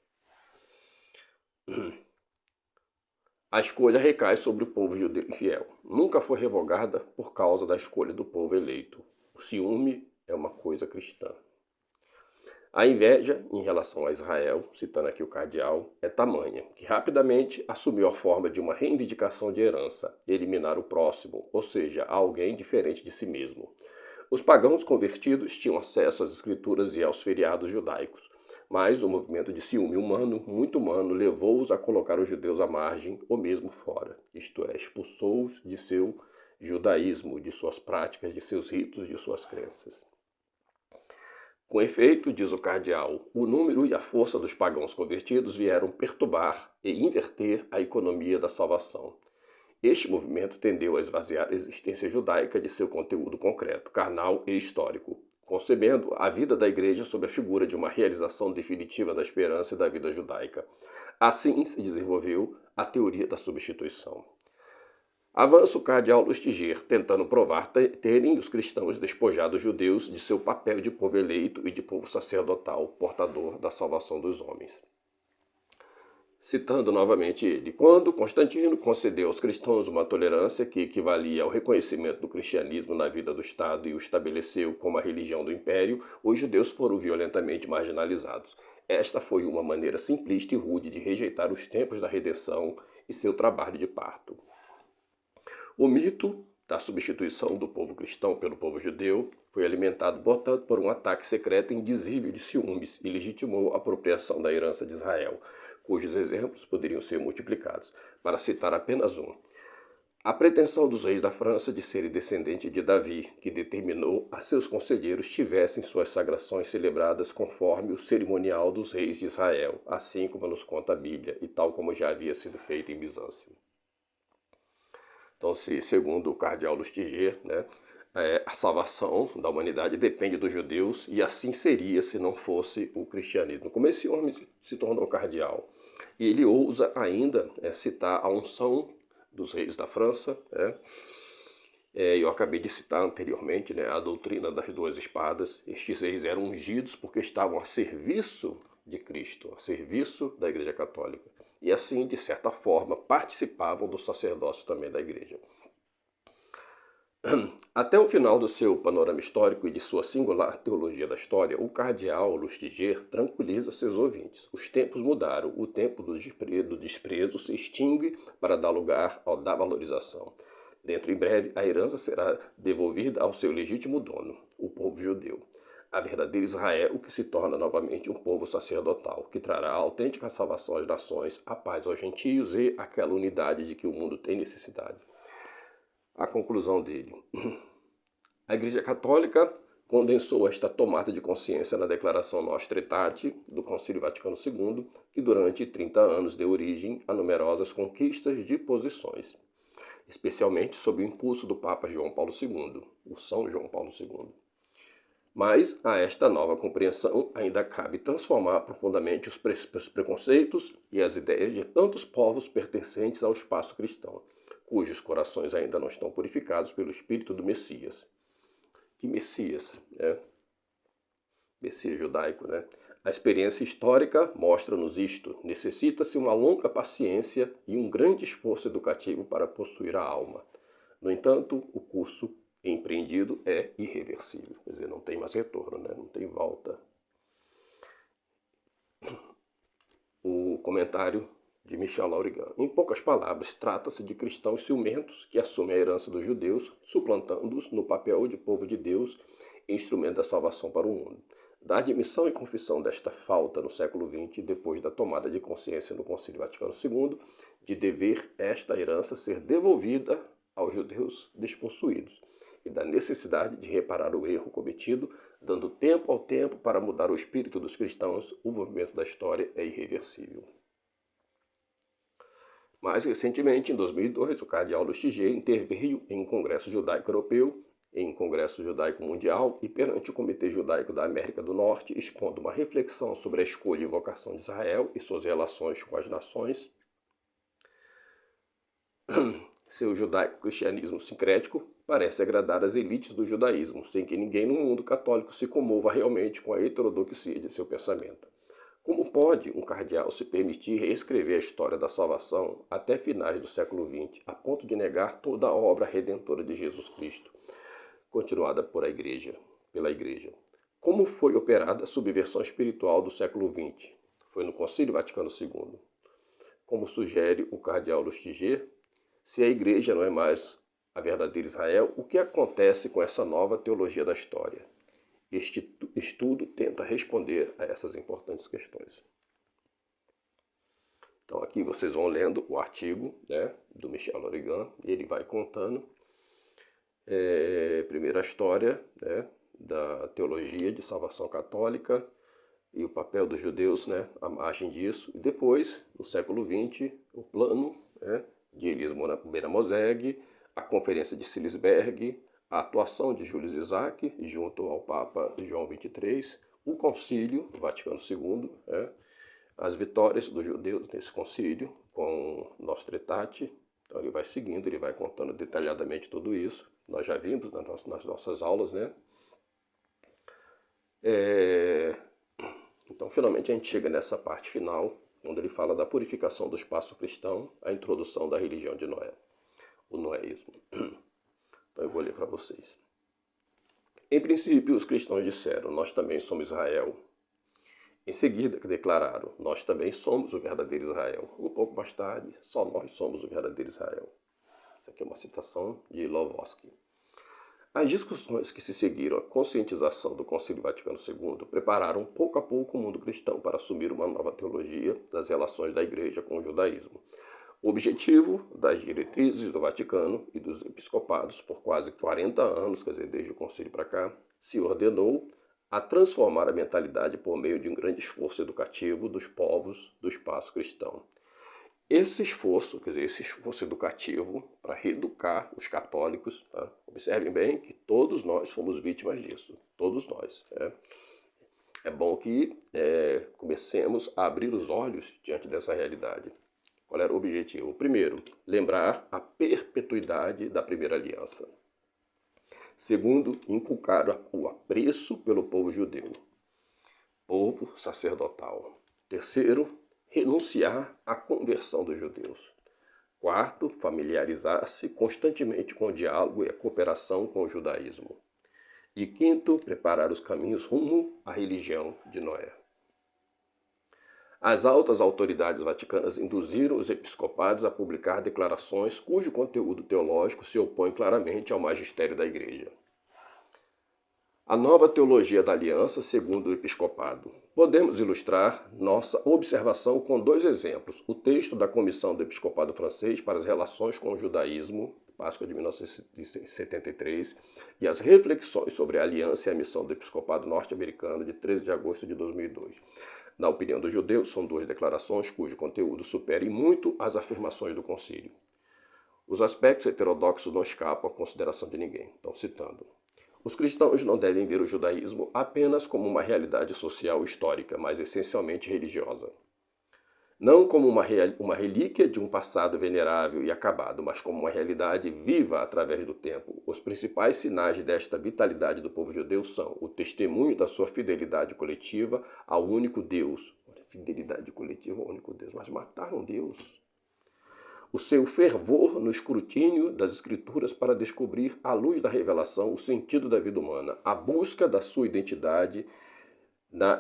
A escolha recai sobre o povo judeu infiel. Nunca foi revogada por causa da escolha do povo eleito. O ciúme é uma coisa cristã. A inveja em relação a Israel, citando aqui o cardeal, é tamanha, que rapidamente assumiu a forma de uma reivindicação de herança, eliminar o próximo, ou seja, alguém diferente de si mesmo. Os pagãos convertidos tinham acesso às escrituras e aos feriados judaicos, mas o movimento de ciúme humano, muito humano, levou-os a colocar os judeus à margem ou mesmo fora, isto é, expulsou-os de seu judaísmo, de suas práticas, de seus ritos, de suas crenças. Com efeito, diz o cardeal, o número e a força dos pagãos convertidos vieram perturbar e inverter a economia da salvação. Este movimento tendeu a esvaziar a existência judaica de seu conteúdo concreto, carnal e histórico, concebendo a vida da igreja sob a figura de uma realização definitiva da esperança e da vida judaica. Assim se desenvolveu a teoria da substituição. Avança o cardeal Lustiger, tentando provar terem os cristãos despojado os judeus de seu papel de povo eleito e de povo sacerdotal, portador da salvação dos homens. Citando novamente ele, quando Constantino concedeu aos cristãos uma tolerância que equivalia ao reconhecimento do cristianismo na vida do Estado e o estabeleceu como a religião do Império, os judeus foram violentamente marginalizados. Esta foi uma maneira simplista e rude de rejeitar os tempos da redenção e seu trabalho de parto. O mito da substituição do povo cristão pelo povo judeu foi alimentado, portanto, por um ataque secreto indizível de ciúmes e legitimou a apropriação da herança de Israel, cujos exemplos poderiam ser multiplicados. Para citar apenas um, a pretensão dos reis da França de serem descendentes de Davi, que determinou a seus conselheiros tivessem suas sagrações celebradas conforme o cerimonial dos reis de Israel, assim como nos conta a Bíblia e tal como já havia sido feito em Bizâncio. Então, segundo o cardeal Lustiger, né, a salvação da humanidade depende dos judeus e assim seria se não fosse o cristianismo. Como esse homem se tornou cardeal? E ele ousa ainda citar a unção dos reis da França. Eu acabei de citar anteriormente, né, a doutrina das duas espadas. Estes reis eram ungidos porque estavam a serviço de Cristo, a serviço da Igreja Católica. E assim, de certa forma, participavam do sacerdócio também da Igreja. Até o final do seu panorama histórico e de sua singular teologia da história, o cardeal Lustiger tranquiliza seus ouvintes. Os tempos mudaram, o tempo do desprezo se extingue para dar lugar ao da valorização. Dentro em breve, a herança será devolvida ao seu legítimo dono, o povo judeu. A verdadeira Israel, que se torna novamente um povo sacerdotal, que trará a autêntica salvação às nações, a paz aos gentios e aquela unidade de que o mundo tem necessidade. A conclusão dele. A Igreja Católica condensou esta tomada de consciência na Declaração Nostra Aetate do Concílio Vaticano II, que durante 30 anos deu origem a numerosas conquistas de posições, especialmente sob o impulso do Papa João Paulo II, o São João Paulo II. Mas a esta nova compreensão ainda cabe transformar profundamente os preconceitos e as ideias de tantos povos pertencentes ao espaço cristão, cujos corações ainda não estão purificados pelo Espírito do Messias. Que Messias, né? Messias judaico, né? A experiência histórica mostra-nos isto. Necessita-se uma longa paciência e um grande esforço educativo para possuir a alma. No entanto, o curso empreendido é irreversível. Quer dizer, não tem mais retorno, né? Não tem volta. O comentário de Michel Laurigan. Em poucas palavras, trata-se de cristãos ciumentos que assumem a herança dos judeus, suplantando-os no papel de povo de Deus e instrumento da salvação para o mundo. Da admissão e confissão desta falta no século XX, depois da tomada de consciência no Concílio Vaticano II, de dever esta herança ser devolvida aos judeus despossuídos, e da necessidade de reparar o erro cometido, dando tempo ao tempo para mudar o espírito dos cristãos, o movimento da história é irreversível. Mais recentemente, em 2002, o cardeal Lustiger interveio em um congresso judaico europeu, em um congresso judaico mundial e perante o Comitê Judaico da América do Norte, expondo uma reflexão sobre a escolha e vocação de Israel e suas relações com as nações. Seu judaico-cristianismo sincrético parece agradar as elites do judaísmo, sem que ninguém no mundo católico se comova realmente com a heterodoxia de seu pensamento. Como pode um cardeal se permitir reescrever a história da salvação até finais do século XX, a ponto de negar toda a obra redentora de Jesus Cristo, continuada pela Igreja? Como foi operada a subversão espiritual do século XX? Foi no Concílio Vaticano II. Como sugere o cardeal Lustiger, se a Igreja não é mais a verdadeira Israel, o que acontece com essa nova teologia da história? Este estudo tenta responder a essas importantes questões. Então aqui vocês vão lendo o artigo, né, do Michel Laurigan, e ele vai contando primeiro a história, né, da teologia de salvação católica e o papel dos judeus, né, à margem disso. E depois, no século XX, o plano, né, de Elias Beramoseg, a Conferência de Salisberg, a atuação de Júlio Isaac junto ao Papa João XXIII, o Concílio Vaticano II, as vitórias dos judeus nesse concílio com Nostra Aetate. Então ele vai seguindo, ele vai contando detalhadamente tudo isso. Nós já vimos nas nossas aulas, né? Então finalmente a gente chega nessa parte final, onde ele fala da purificação do espaço cristão, a introdução da religião de Noé, o noéismo. Então eu vou ler para vocês. Em princípio, os cristãos disseram, nós também somos Israel. Em seguida, declararam, nós também somos o verdadeiro Israel. Um pouco mais tarde, só nós somos o verdadeiro Israel. Isso aqui é uma citação de Lavoski. As discussões que se seguiram à conscientização do Concílio Vaticano II prepararam pouco a pouco o mundo cristão para assumir uma nova teologia das relações da Igreja com o judaísmo. O objetivo das diretrizes do Vaticano e dos episcopados por quase 40 anos, quer dizer, desde o concílio para cá, se ordenou a transformar a mentalidade por meio de um grande esforço educativo dos povos do espaço cristão. Esse esforço educativo para reeducar os católicos, tá? Observem bem que todos nós fomos vítimas disso, todos nós. É bom que comecemos a abrir os olhos diante dessa realidade. Qual era o objetivo? Primeiro, lembrar a perpetuidade da primeira aliança. Segundo, inculcar o apreço pelo povo judeu, povo sacerdotal. Terceiro, renunciar à conversão dos judeus. Quarto, familiarizar-se constantemente com o diálogo e a cooperação com o judaísmo. E quinto, preparar os caminhos rumo à religião de Noé. As altas autoridades vaticanas induziram os episcopados a publicar declarações cujo conteúdo teológico se opõe claramente ao magistério da Igreja. A nova teologia da aliança, segundo o episcopado. Podemos ilustrar nossa observação com dois exemplos. O texto da Comissão do Episcopado Francês para as Relações com o Judaísmo, Páscoa de 1973, e as reflexões sobre a aliança e a missão do Episcopado norte-americano de 13 de agosto de 2002. Na opinião dos judeus, são duas declarações cujo conteúdo supera em muito as afirmações do concílio. Os aspectos heterodoxos não escapam à consideração de ninguém. Então, citando. Os cristãos não devem ver o judaísmo apenas como uma realidade social histórica, mas essencialmente religiosa. Não como uma relíquia de um passado venerável e acabado, mas como uma realidade viva através do tempo. Os principais sinais desta vitalidade do povo judeu são o testemunho da sua fidelidade coletiva ao único Deus. Fidelidade coletiva ao único Deus, mas mataram Deus. O seu fervor no escrutínio das Escrituras para descobrir, à luz da revelação, o sentido da vida humana, a busca da sua identidade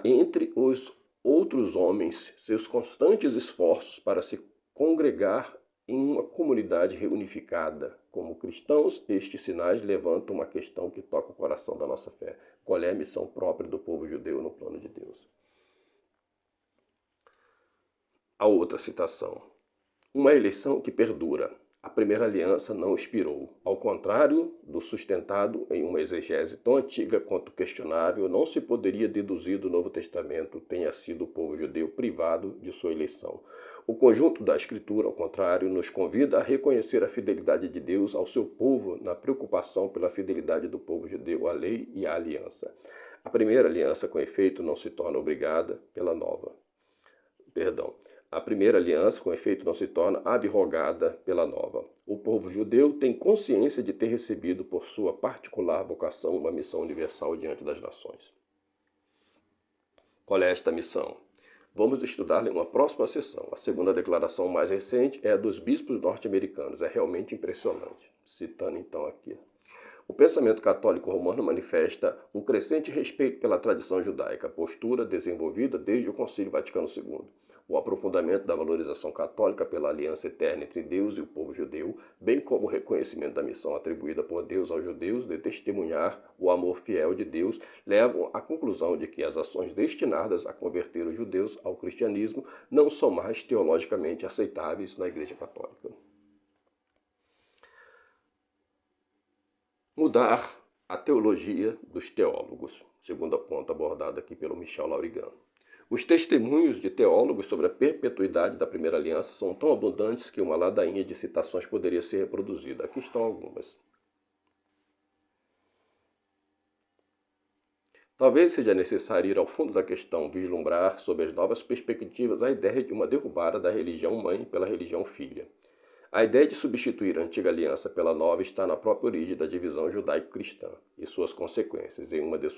entre os outros homens, seus constantes esforços para se congregar em uma comunidade reunificada. Como cristãos, estes sinais levantam uma questão que toca o coração da nossa fé. Qual é a missão própria do povo judeu no plano de Deus? A outra citação. Uma eleição que perdura. A primeira aliança não expirou. Ao contrário do sustentado em uma exegese tão antiga quanto questionável, não se poderia deduzir do Novo Testamento tenha sido o povo judeu privado de sua eleição. O conjunto da Escritura, ao contrário, nos convida a reconhecer a fidelidade de Deus ao seu povo na preocupação pela fidelidade do povo judeu à lei e à aliança. A primeira aliança, com efeito, não se torna obrigada pela nova. A primeira aliança, com efeito, não se torna abrogada pela nova. O povo judeu tem consciência de ter recebido, por sua particular vocação, uma missão universal diante das nações. Qual é esta missão? Vamos estudá-la em uma próxima sessão. A segunda declaração mais recente é a dos bispos norte-americanos. É realmente impressionante. Citando então aqui. O pensamento católico romano manifesta um crescente respeito pela tradição judaica, postura desenvolvida desde o Concílio Vaticano II. O aprofundamento da valorização católica pela aliança eterna entre Deus e o povo judeu, bem como o reconhecimento da missão atribuída por Deus aos judeus de testemunhar o amor fiel de Deus, levam à conclusão de que as ações destinadas a converter os judeus ao cristianismo não são mais teologicamente aceitáveis na Igreja Católica. Mudar a teologia dos teólogos, segundo ponto abordado aqui pelo Michel Laurigan. Os testemunhos de teólogos sobre a perpetuidade da primeira aliança são tão abundantes que uma ladainha de citações poderia ser reproduzida. Aqui estão algumas. Talvez seja necessário ir ao fundo da questão, vislumbrar, sob as novas perspectivas, a ideia de uma derrubada da religião mãe pela religião filha. A ideia de substituir a antiga aliança pela nova está na própria origem da divisão judaico-cristã e suas consequências. Em um de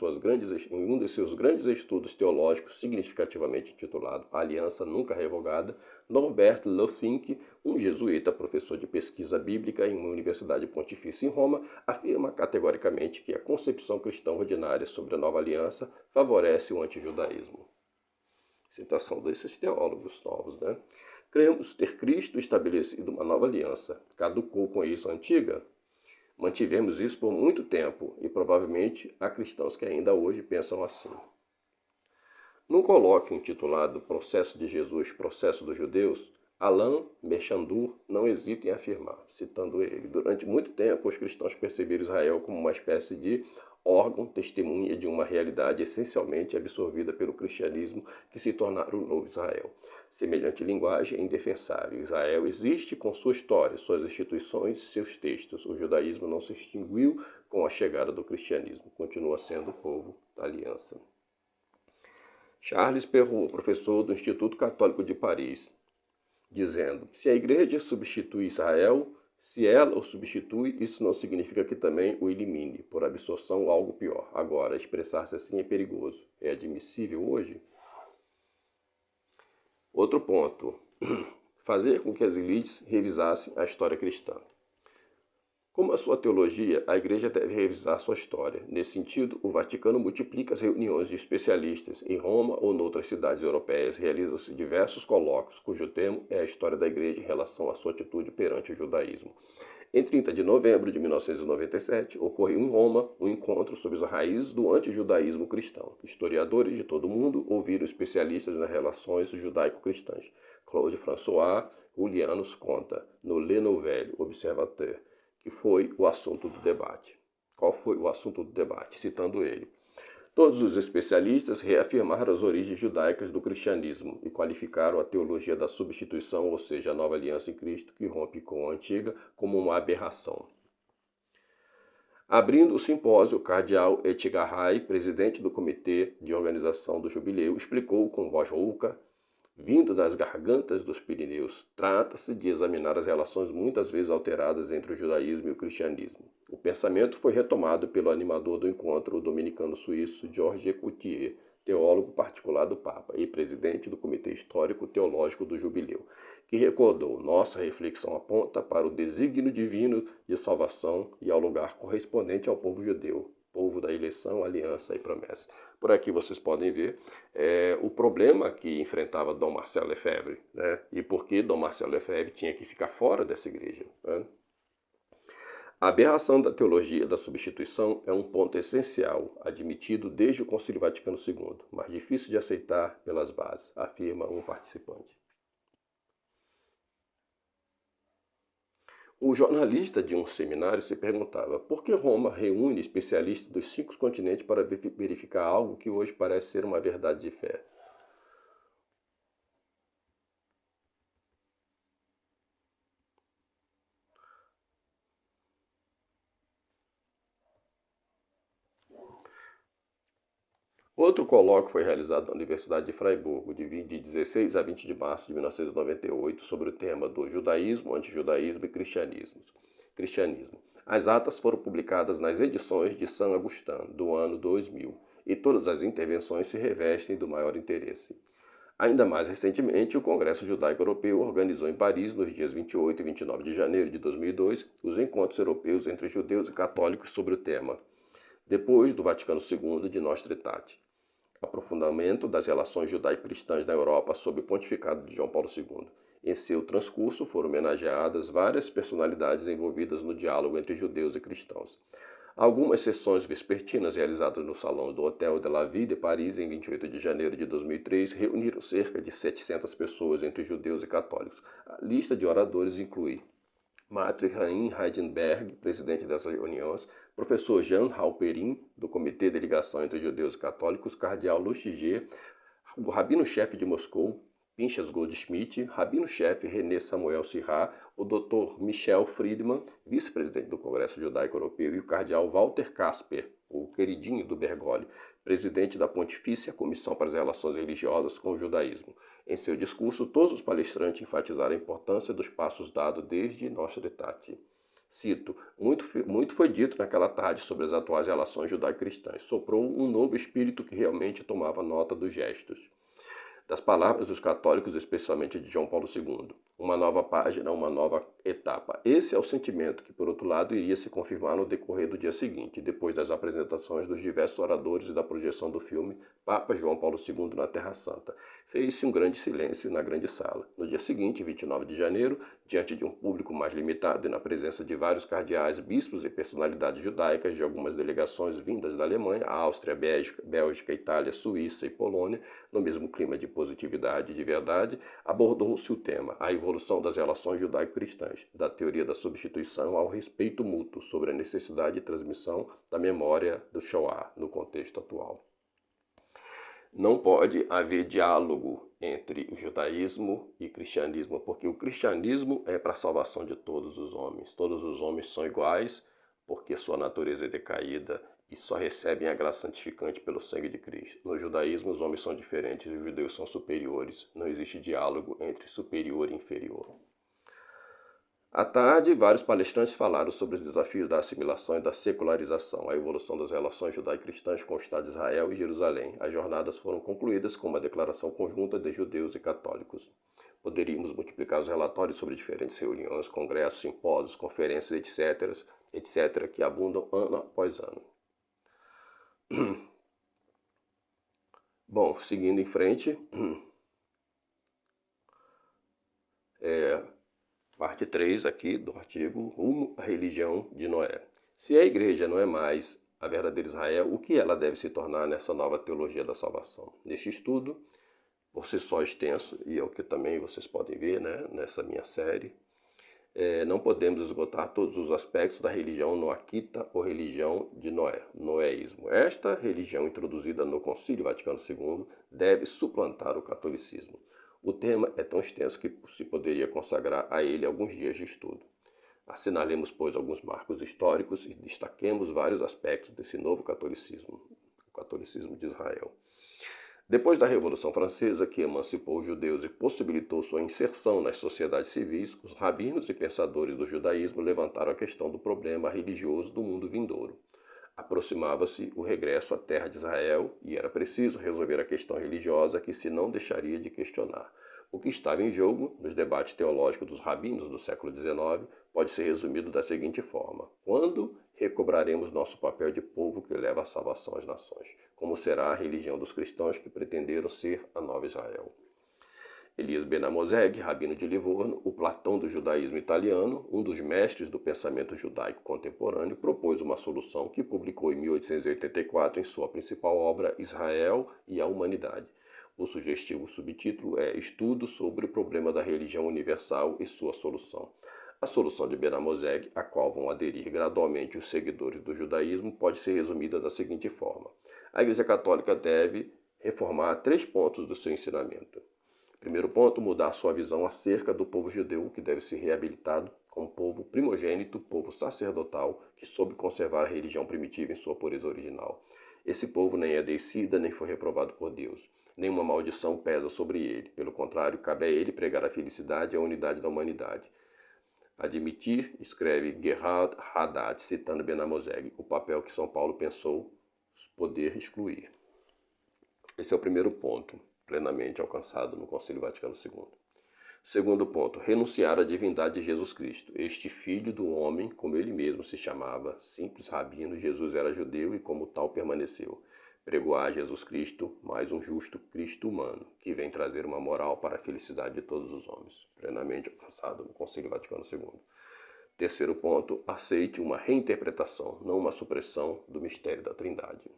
seus grandes estudos teológicos, significativamente intitulado A Aliança Nunca Revogada, Norbert Lossink, um jesuíta professor de pesquisa bíblica em uma universidade pontifícia em Roma, afirma categoricamente que a concepção cristã ordinária sobre a nova aliança favorece o antijudaísmo. Citação desses teólogos novos, né? Cremos ter Cristo estabelecido uma nova aliança. Caducou com isso a antiga? Mantivemos isso por muito tempo e provavelmente há cristãos que ainda hoje pensam assim. Num colóquio intitulado Processo de Jesus, Processo dos Judeus, Alain Merchandour não hesita em afirmar, citando ele, durante muito tempo os cristãos perceberam Israel como uma espécie de órgão testemunha de uma realidade essencialmente absorvida pelo cristianismo que se tornara o novo Israel. Semelhante linguagem é indefensável. Israel existe com sua história, suas instituições e seus textos. O judaísmo não se extinguiu com a chegada do cristianismo. Continua sendo o povo da aliança. Charles Perrault, professor do Instituto Católico de Paris, dizendo, se a igreja substitui Israel, se ela o substitui, isso não significa que também o elimine, por absorção ou algo pior. Agora, expressar-se assim é perigoso. É admissível hoje? Outro ponto. fazer com que as elites revisassem a história cristã. Como a sua teologia, a Igreja deve revisar sua história. Nesse sentido, o Vaticano multiplica as reuniões de especialistas. Em Roma ou noutras cidades europeias, realizam-se diversos colóquios, cujo tema é a história da Igreja em relação à sua atitude perante o judaísmo. Em 30 de novembro de 1997, ocorreu em Roma um encontro sobre as raízes do antijudaísmo cristão. Historiadores de todo o mundo ouviram especialistas nas relações judaico-cristãs. Claude François Julianus conta, no Le Nouvel Observateur, que foi o assunto do debate. Qual foi o assunto do debate? Citando ele. Todos os especialistas reafirmaram as origens judaicas do cristianismo e qualificaram a teologia da substituição, ou seja, a nova aliança em Cristo, que rompe com a antiga, como uma aberração. Abrindo o simpósio, o cardeal Etchegaray, presidente do comitê de organização do jubileu, explicou com voz rouca, vindo das gargantas dos Pirineus, trata-se de examinar as relações muitas vezes alteradas entre o judaísmo e o cristianismo. O pensamento foi retomado pelo animador do encontro, o dominicano suíço Georges Coutier, teólogo particular do Papa e presidente do Comitê Histórico Teológico do Jubileu, que recordou: nossa reflexão aponta para o desígnio divino de salvação e ao lugar correspondente ao povo judeu, povo da eleição, aliança e promessa. Por aqui vocês podem ver o problema que enfrentava Dom Marcelo Lefebvre, né? E por que Dom Marcelo Lefebvre tinha que ficar fora dessa igreja, né? A aberração da teologia da substituição é um ponto essencial, admitido desde o Concílio Vaticano II, mas difícil de aceitar pelas bases, afirma um participante. O jornalista de um seminário se perguntava por que Roma reúne especialistas dos 5 continentes para verificar algo que hoje parece ser uma verdade de fé. Outro colóquio foi realizado na Universidade de Freiburgo, de 16 a 20 de março de 1998, sobre o tema do judaísmo, antijudaísmo e cristianismo. As atas foram publicadas nas edições de Saint Augustin, do ano 2000, e todas as intervenções se revestem do maior interesse. Ainda mais recentemente, o Congresso Judaico Europeu organizou em Paris, nos dias 28 e 29 de janeiro de 2002, os encontros europeus entre judeus e católicos sobre o tema, depois do Vaticano II de Nostra Aetate. Aprofundamento das relações judaico-cristãs na Europa sob o pontificado de João Paulo II. Em seu transcurso foram homenageadas várias personalidades envolvidas no diálogo entre judeus e cristãos. Algumas sessões vespertinas realizadas no salão do Hotel de la Ville de Paris em 28 de janeiro de 2003 reuniram cerca de 700 pessoas entre judeus e católicos. A lista de oradores inclui Matre Haim Heidenberg, presidente dessas reuniões, professor Jean Halperin, do Comitê de Ligação entre Judeus e Católicos, cardeal Lustiger, o rabino-chefe de Moscou, Pinchas Goldschmidt, rabino-chefe René Samuel Sirá, o Dr. Michel Friedman, vice-presidente do Congresso Judaico Europeu, e o cardeal Walter Kasper, o queridinho do Bergoglio, presidente da Pontifícia Comissão para as Relações Religiosas com o Judaísmo. Em seu discurso, todos os palestrantes enfatizaram a importância dos passos dados desde Nostra Aetate. Cito, muito foi dito naquela tarde sobre as atuais relações judaico-cristãs. Soprou um novo espírito que realmente tomava nota dos gestos, das palavras dos católicos, especialmente de João Paulo II. Uma nova página, uma nova etapa. Esse é o sentimento que, por outro lado, iria se confirmar no decorrer do dia seguinte, depois das apresentações dos diversos oradores e da projeção do filme Papa João Paulo II na Terra Santa. Fez-se um grande silêncio na grande sala. No dia seguinte, 29 de janeiro, diante de um público mais limitado e na presença de vários cardeais, bispos e personalidades judaicas de algumas delegações vindas da Alemanha, Áustria, Bélgica, Itália, Suíça e Polônia, no mesmo clima de positividade e de verdade, abordou-se o tema, a evolução das relações judaico-cristãs, da teoria da substituição ao respeito mútuo, sobre a necessidade de transmissão da memória do Shoah no contexto atual. Não pode haver diálogo entre o judaísmo e o cristianismo, porque o cristianismo é para a salvação de todos os homens. Todos os homens são iguais, porque sua natureza é decaída e só recebem a graça santificante pelo sangue de Cristo. No judaísmo, os homens são diferentes e os judeus são superiores. Não existe diálogo entre superior e inferior. À tarde, vários palestrantes falaram sobre os desafios da assimilação e da secularização, a evolução das relações judaico-cristãs com o Estado de Israel e Jerusalém. As jornadas foram concluídas com uma declaração conjunta de judeus e católicos. Poderíamos multiplicar os relatórios sobre diferentes reuniões, congressos, simpósios, conferências, etc., que abundam ano após ano. Bom, seguindo em frente, parte 3 aqui do artigo Rumo à Religião de Noé. Se a igreja não é mais a verdadeira Israel, o que ela deve se tornar nessa nova teologia da salvação? Neste estudo, por si só extenso, e é o que também vocês podem ver, né, nessa minha série, não podemos esgotar todos os aspectos da religião noaquita ou religião de Noé, noéismo. Esta religião, introduzida no Concílio Vaticano II, deve suplantar o catolicismo. O tema é tão extenso que se poderia consagrar a ele alguns dias de estudo. Assinalemos, pois, alguns marcos históricos e destaquemos vários aspectos desse novo catolicismo, o catolicismo de Israel. Depois da Revolução Francesa, que emancipou os judeus e possibilitou sua inserção nas sociedades civis, os rabinos e pensadores do judaísmo levantaram a questão do problema religioso do mundo vindouro. Aproximava-se o regresso à terra de Israel e era preciso resolver a questão religiosa que se não deixaria de questionar. O que estava em jogo, nos debates teológicos dos rabinos do século XIX, pode ser resumido da seguinte forma: quando recobraremos nosso papel de povo que leva a salvação às nações? Como será a religião dos cristãos que pretenderam ser a nova Israel? Elias Ben Amozeg, rabino de Livorno, o Platão do judaísmo italiano, um dos mestres do pensamento judaico contemporâneo, propôs uma solução que publicou em 1884 em sua principal obra, Israel e a Humanidade. O sugestivo subtítulo é Estudo sobre o problema da religião universal e sua solução. A solução de Ben Amozeg, a qual vão aderir gradualmente os seguidores do judaísmo, pode ser resumida da seguinte forma: a Igreja Católica deve reformar 3 pontos do seu ensinamento. Primeiro ponto, mudar sua visão acerca do povo judeu, que deve ser reabilitado como povo primogênito, povo sacerdotal, que soube conservar a religião primitiva em sua pureza original. Esse povo nem é descida, nem foi reprovado por Deus. Nenhuma maldição pesa sobre ele. Pelo contrário, cabe a ele pregar a felicidade e a unidade da humanidade. Admitir, escreve Gerhard Haddad, citando Ben Amozeg, o papel que São Paulo pensou poder excluir. Esse é o primeiro ponto, plenamente alcançado no Concílio Vaticano II. Segundo ponto, renunciar à divindade de Jesus Cristo. Este filho do homem, como ele mesmo se chamava, simples rabino, Jesus era judeu e como tal permaneceu. Pregoar Jesus Cristo, mais um justo Cristo humano, que vem trazer uma moral para a felicidade de todos os homens, plenamente alcançado no Concílio Vaticano II. Terceiro ponto, aceite uma reinterpretação, não uma supressão do mistério da Trindade,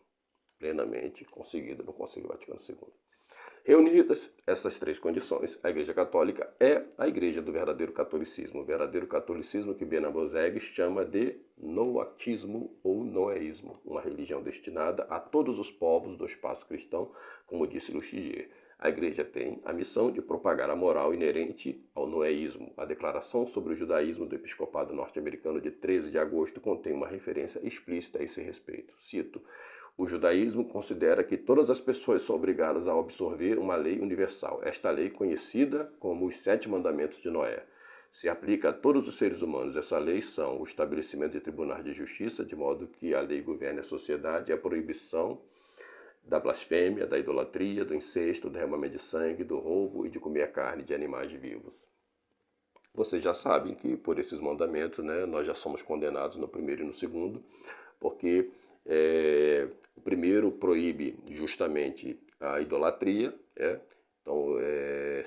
plenamente conseguida no Concílio Vaticano II. Reunidas essas 3 condições, a Igreja Católica é a Igreja do verdadeiro catolicismo, o verdadeiro catolicismo que Ben Amozeg chama de noatismo ou noéismo, uma religião destinada a todos os povos do espaço cristão, como disse Lustiger. A Igreja tem a missão de propagar a moral inerente ao noéismo. A declaração sobre o judaísmo do episcopado norte-americano de 13 de agosto contém uma referência explícita a esse respeito. Cito: o judaísmo considera que todas as pessoas são obrigadas a absorver uma lei universal. Esta lei, conhecida como os 7 mandamentos de Noé, se aplica a todos os seres humanos. Essa lei são o estabelecimento de tribunais de justiça, de modo que a lei governe a sociedade, e a proibição da blasfêmia, da idolatria, do incesto, do derramamento de sangue, do roubo e de comer a carne de animais vivos. Vocês já sabem que por esses mandamentos, nós já somos condenados no primeiro e no segundo, porque o primeiro proíbe justamente a idolatria. Então,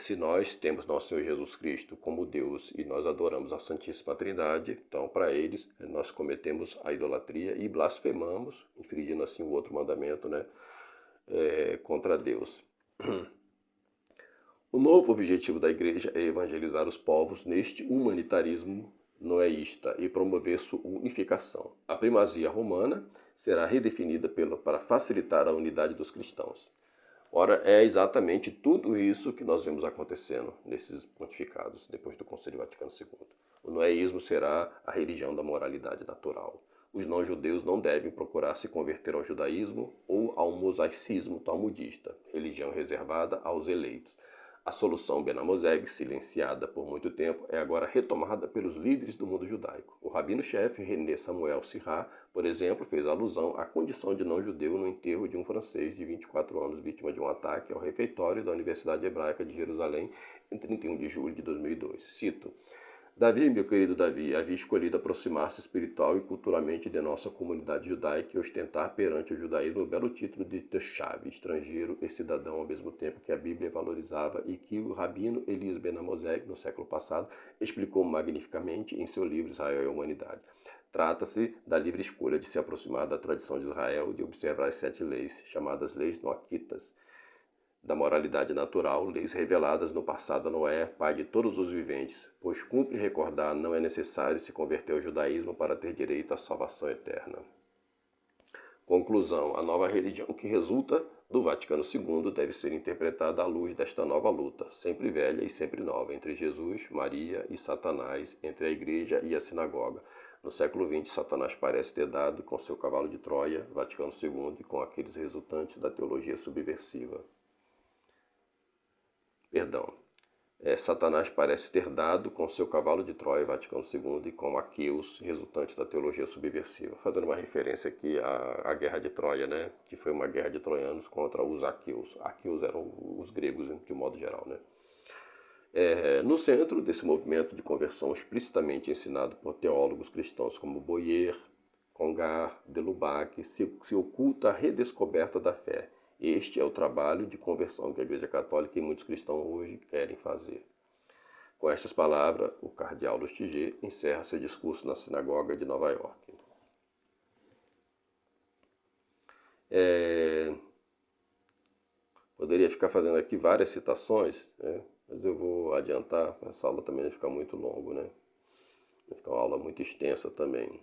se nós temos nosso Senhor Jesus Cristo como Deus e nós adoramos a Santíssima Trindade, então para eles nós cometemos a idolatria e blasfemamos, infringindo assim o outro mandamento, contra Deus. O novo objetivo da Igreja é evangelizar os povos neste humanitarismo noéista e promover sua unificação. A primazia romana será redefinida para facilitar a unidade dos cristãos. Ora, é exatamente tudo isso que nós vemos acontecendo nesses pontificados depois do Concílio Vaticano II. O noéismo será a religião da moralidade natural. Os não-judeus não devem procurar se converter ao judaísmo ou ao mosaicismo talmudista, religião reservada aos eleitos. A solução Ben Amozeg, silenciada por muito tempo, é agora retomada pelos líderes do mundo judaico. O rabino-chefe René Samuel Sirha, por exemplo, fez alusão à condição de não-judeu no enterro de um francês de 24 anos vítima de um ataque ao refeitório da Universidade Hebraica de Jerusalém em 31 de julho de 2002. Cito: Davi, meu querido Davi, havia escolhido aproximar-se espiritual e culturalmente de nossa comunidade judaica e ostentar perante o judaísmo o belo título de Toshav, estrangeiro e cidadão, ao mesmo tempo que a Bíblia valorizava e que o rabino Elias Ben Amozeg, no século passado, explicou magnificamente em seu livro Israel e a Humanidade. Trata-se da livre escolha de se aproximar da tradição de Israel e de observar as 7 leis, chamadas leis noaquitas, da moralidade natural, leis reveladas no passado a Noé, pai de todos os viventes, pois cumpre recordar, não é necessário se converter ao judaísmo para ter direito à salvação eterna. Conclusão: a nova religião que resulta do Vaticano II deve ser interpretada à luz desta nova luta, sempre velha e sempre nova, entre Jesus, Maria e Satanás, entre a Igreja e a Sinagoga. No século XX, Satanás parece ter dado com seu cavalo de Troia, Vaticano II, e com aqueles resultantes da teologia subversiva. Satanás parece ter dado com seu cavalo de Troia, Vaticano II, e com Aqueus, resultante da teologia subversiva. Fazendo uma referência aqui à Guerra de Troia, né? Que foi uma guerra de troianos contra os Aqueus. Aqueus eram os gregos, de um modo geral, né? No centro desse movimento de conversão explicitamente ensinado por teólogos cristãos como Boyer, Congar, de Lubac, se oculta a redescoberta da fé. Este é o trabalho de conversão que a Igreja Católica e muitos cristãos hoje querem fazer. Com estas palavras, o cardeal Lustiger encerra seu discurso na sinagoga de Nova York. Poderia ficar fazendo aqui várias citações, né? Mas eu vou adiantar, essa aula também vai ficar muito longa, né? Vai ficar uma aula muito extensa também.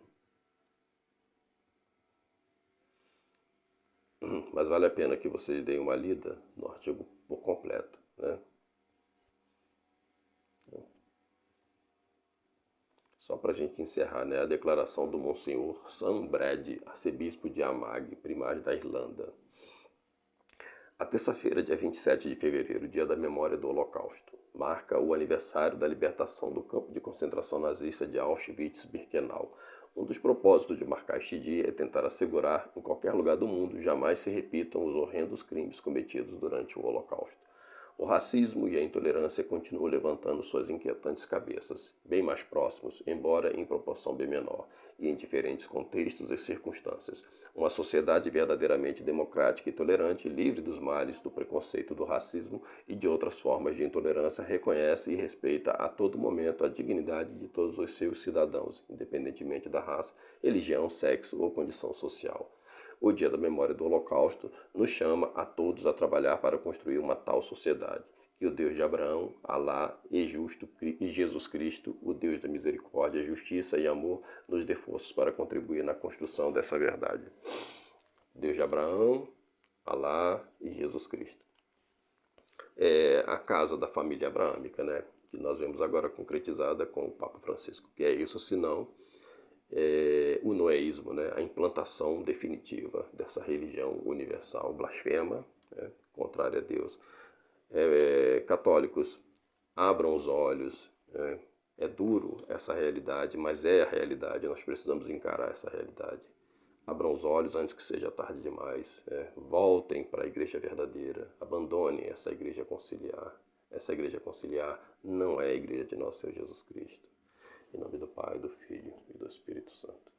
Mas vale a pena que vocês deem uma lida no artigo por completo, né? Só para a gente encerrar, né? A declaração do Monsenhor Sam Brady, arcebispo de Armagh, primário da Irlanda. A terça-feira, dia 27 de fevereiro, dia da memória do Holocausto, marca o aniversário da libertação do campo de concentração nazista de Auschwitz-Birkenau. Um dos propósitos de marcar este dia é tentar assegurar, em qualquer lugar do mundo, jamais se repitam os horrendos crimes cometidos durante o Holocausto. O racismo e a intolerância continuam levantando suas inquietantes cabeças, bem mais próximos, embora em proporção bem menor, e em diferentes contextos e circunstâncias. Uma sociedade verdadeiramente democrática e tolerante, livre dos males do preconceito, do racismo e de outras formas de intolerância, reconhece e respeita a todo momento a dignidade de todos os seus cidadãos, independentemente da raça, religião, sexo ou condição social. O Dia da Memória do Holocausto nos chama a todos a trabalhar para construir uma tal sociedade. Que o Deus de Abraão, Alá e Jesus Cristo, o Deus da misericórdia, justiça e amor, nos dê forças para contribuir na construção dessa verdade. Deus de Abraão, Alá e Jesus Cristo. É a casa da família abraâmica, né? Que nós vemos agora concretizada com o Papa Francisco. Que é isso, senão o noeísmo, né? A implantação definitiva dessa religião universal blasfema, né? Contrária a Deus. Católicos, abram os olhos, né? É duro essa realidade, mas é a realidade, nós precisamos encarar essa realidade. Abram os olhos antes que seja tarde demais, voltem para a igreja verdadeira, abandonem essa igreja conciliar. Essa igreja conciliar não é a igreja de nosso Senhor Jesus Cristo. Em nome do Pai, do Filho e do Espírito Santo.